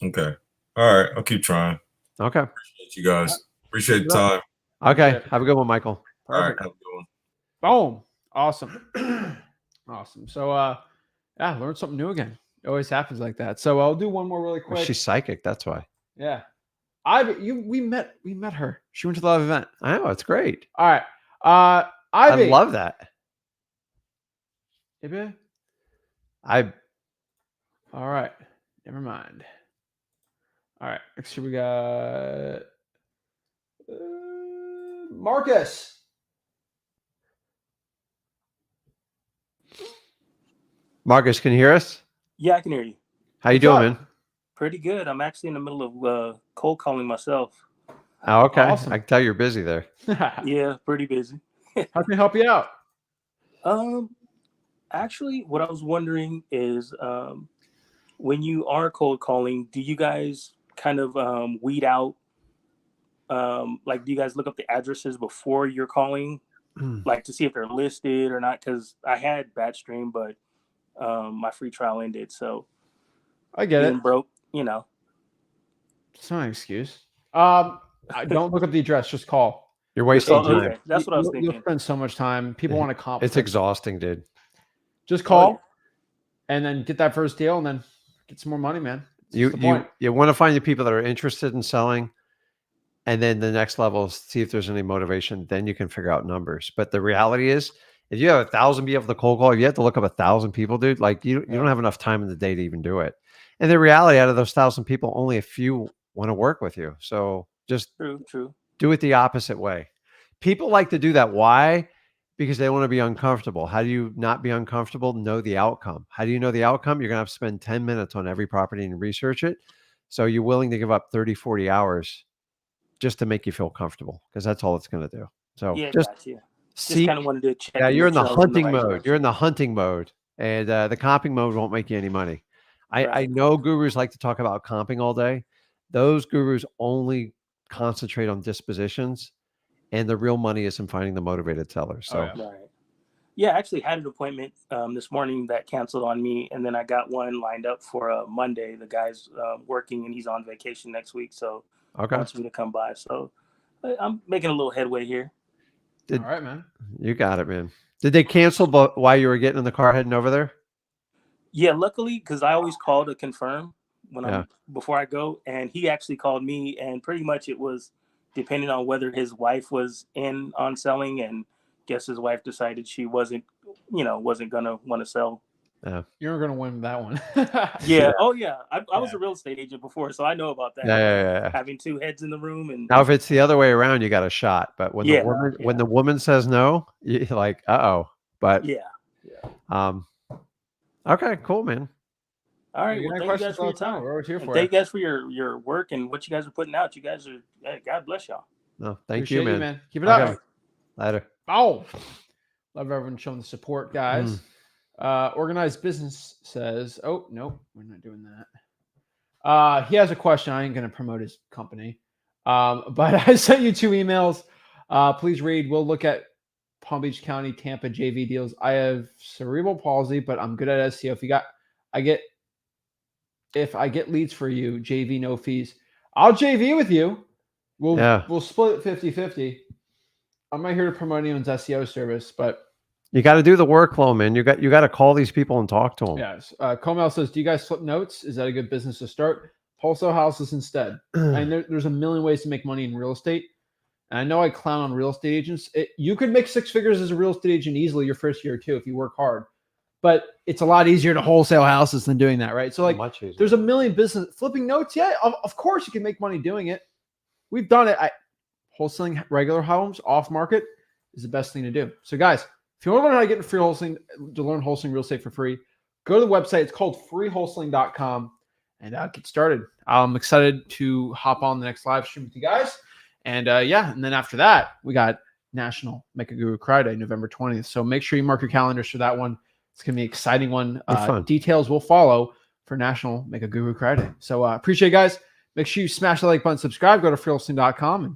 Okay. All right. I'll keep trying. Okay. Appreciate you guys. Appreciate the time. Okay. Have a good one, Michael. Perfect. All right. Have a good one. Boom. Awesome. Awesome. So, yeah, learn something new again. It always happens like that. So I'll do one more really quick. She's psychic. That's why. Yeah. We met her. She went to the live event. I know. It's great. All right. I love that. Maybe? All right. Never mind. All right. Next year we got Marcus. Marcus, can you hear us? Yeah, I can hear you. How you doing, man? Pretty good. I'm actually in the middle of cold calling myself. Oh, okay. Awesome. I can tell you're busy there. Yeah, pretty busy. How can I help you out? Actually, what I was wondering is, when you are cold calling, do you guys kind of weed out? Like, do you guys look up the addresses before you're calling, like to see if they're listed or not? Because I had Batch Stream, but my free trial ended, so I get it. broke. It's not an excuse. Don't look up the address. Just call. You're wasting time. Okay, that's what I was thinking. You'll spend so much time. People want to comp. It's exhausting, dude. Just call, and then get that first deal, and then get some more money, man. You want to find the people that are interested in selling, and then the next level is see if there's any motivation. Then you can figure out numbers. But the reality is, if you have 1,000 people to cold call, if you have to look up 1,000 people, dude, like you don't have enough time in the day to even do it. And the reality, out of those 1,000 people, only a few want to work with you. So just True. do it the opposite way. People like to do that. Why? Because they want to be uncomfortable. How do you not be uncomfortable? Know the outcome. How do you know the outcome? You're going to have to spend 10 minutes on every property and research it. So you're willing to give up 30, 40 hours just to make you feel comfortable, because that's all it's going to do. So just kind of wanted to check. Yeah, you're in the hunting mode. You're in the hunting mode, and the comping mode won't make you any money. I know gurus like to talk about comping all day. Those gurus only concentrate on dispositions, and the real money is in finding the motivated sellers. So, I actually had an appointment this morning that canceled on me, and then I got one lined up for Monday. The guy's working, and he's on vacation next week, so wants me to come by. So I'm making a little headway here. All right, man. You got it, man. Did they cancel while you were getting in the car heading over there? Yeah, luckily, because I always call to confirm before I go, and he actually called me, and pretty much it was depending on whether his wife was in on selling, and guess his wife decided she wasn't gonna want to sell. Yeah, you're gonna win that one. Yeah. Oh yeah. I was a real estate agent before, so I know about that. Yeah. Having two heads in the room, and now if it's the other way around, you got a shot. But when the woman says no, you're like, But okay, cool, man. All right. Well, thank you guys for your time. We're always here for thank you guys for your work and what you guys are putting out. You guys are, God bless y'all. No, thank you, man. Keep it up. Later. Oh, love everyone showing the support, guys. Organized Business says, oh, nope, we're not doing that. He has a question. I ain't going to promote his company. But I sent you 2 emails. Please read. We'll look at Palm Beach County, Tampa JV deals. I have cerebral palsy, but I'm good at SEO. If you got if I get leads for you, JV no fees. I'll JV with you. We'll split it 50-50. I'm not here to promote anyone's SEO service, but you got to do the workflow, man. You got to call these people and talk to them. yes. Comel says, do you guys flip notes? Is that a good business to start? Wholesale houses instead. And there's a million ways to make money in real estate. And I know I clown on real estate agents. You could make 6 figures as a real estate agent easily your first year or two if you work hard. But it's a lot easier to wholesale houses than doing that, right? So like, there's a million business flipping notes. Yeah, of course you can make money doing it. We've done it. Wholesaling regular homes off market is the best thing to do. So guys, if you want to learn how to get into free wholesaling, to learn wholesaling real estate for free, go to the website. It's called freewholesaling.com and get started. I'm excited to hop on the next live stream with you guys. And and then after that, we got National Make a Guru Friday, November 20th. So make sure you mark your calendars for that one. It's going to be an exciting one. Details will follow for National Make a Guru Friday. So appreciate it, guys. Make sure you smash the like button, subscribe, go to freewholesaling.com, and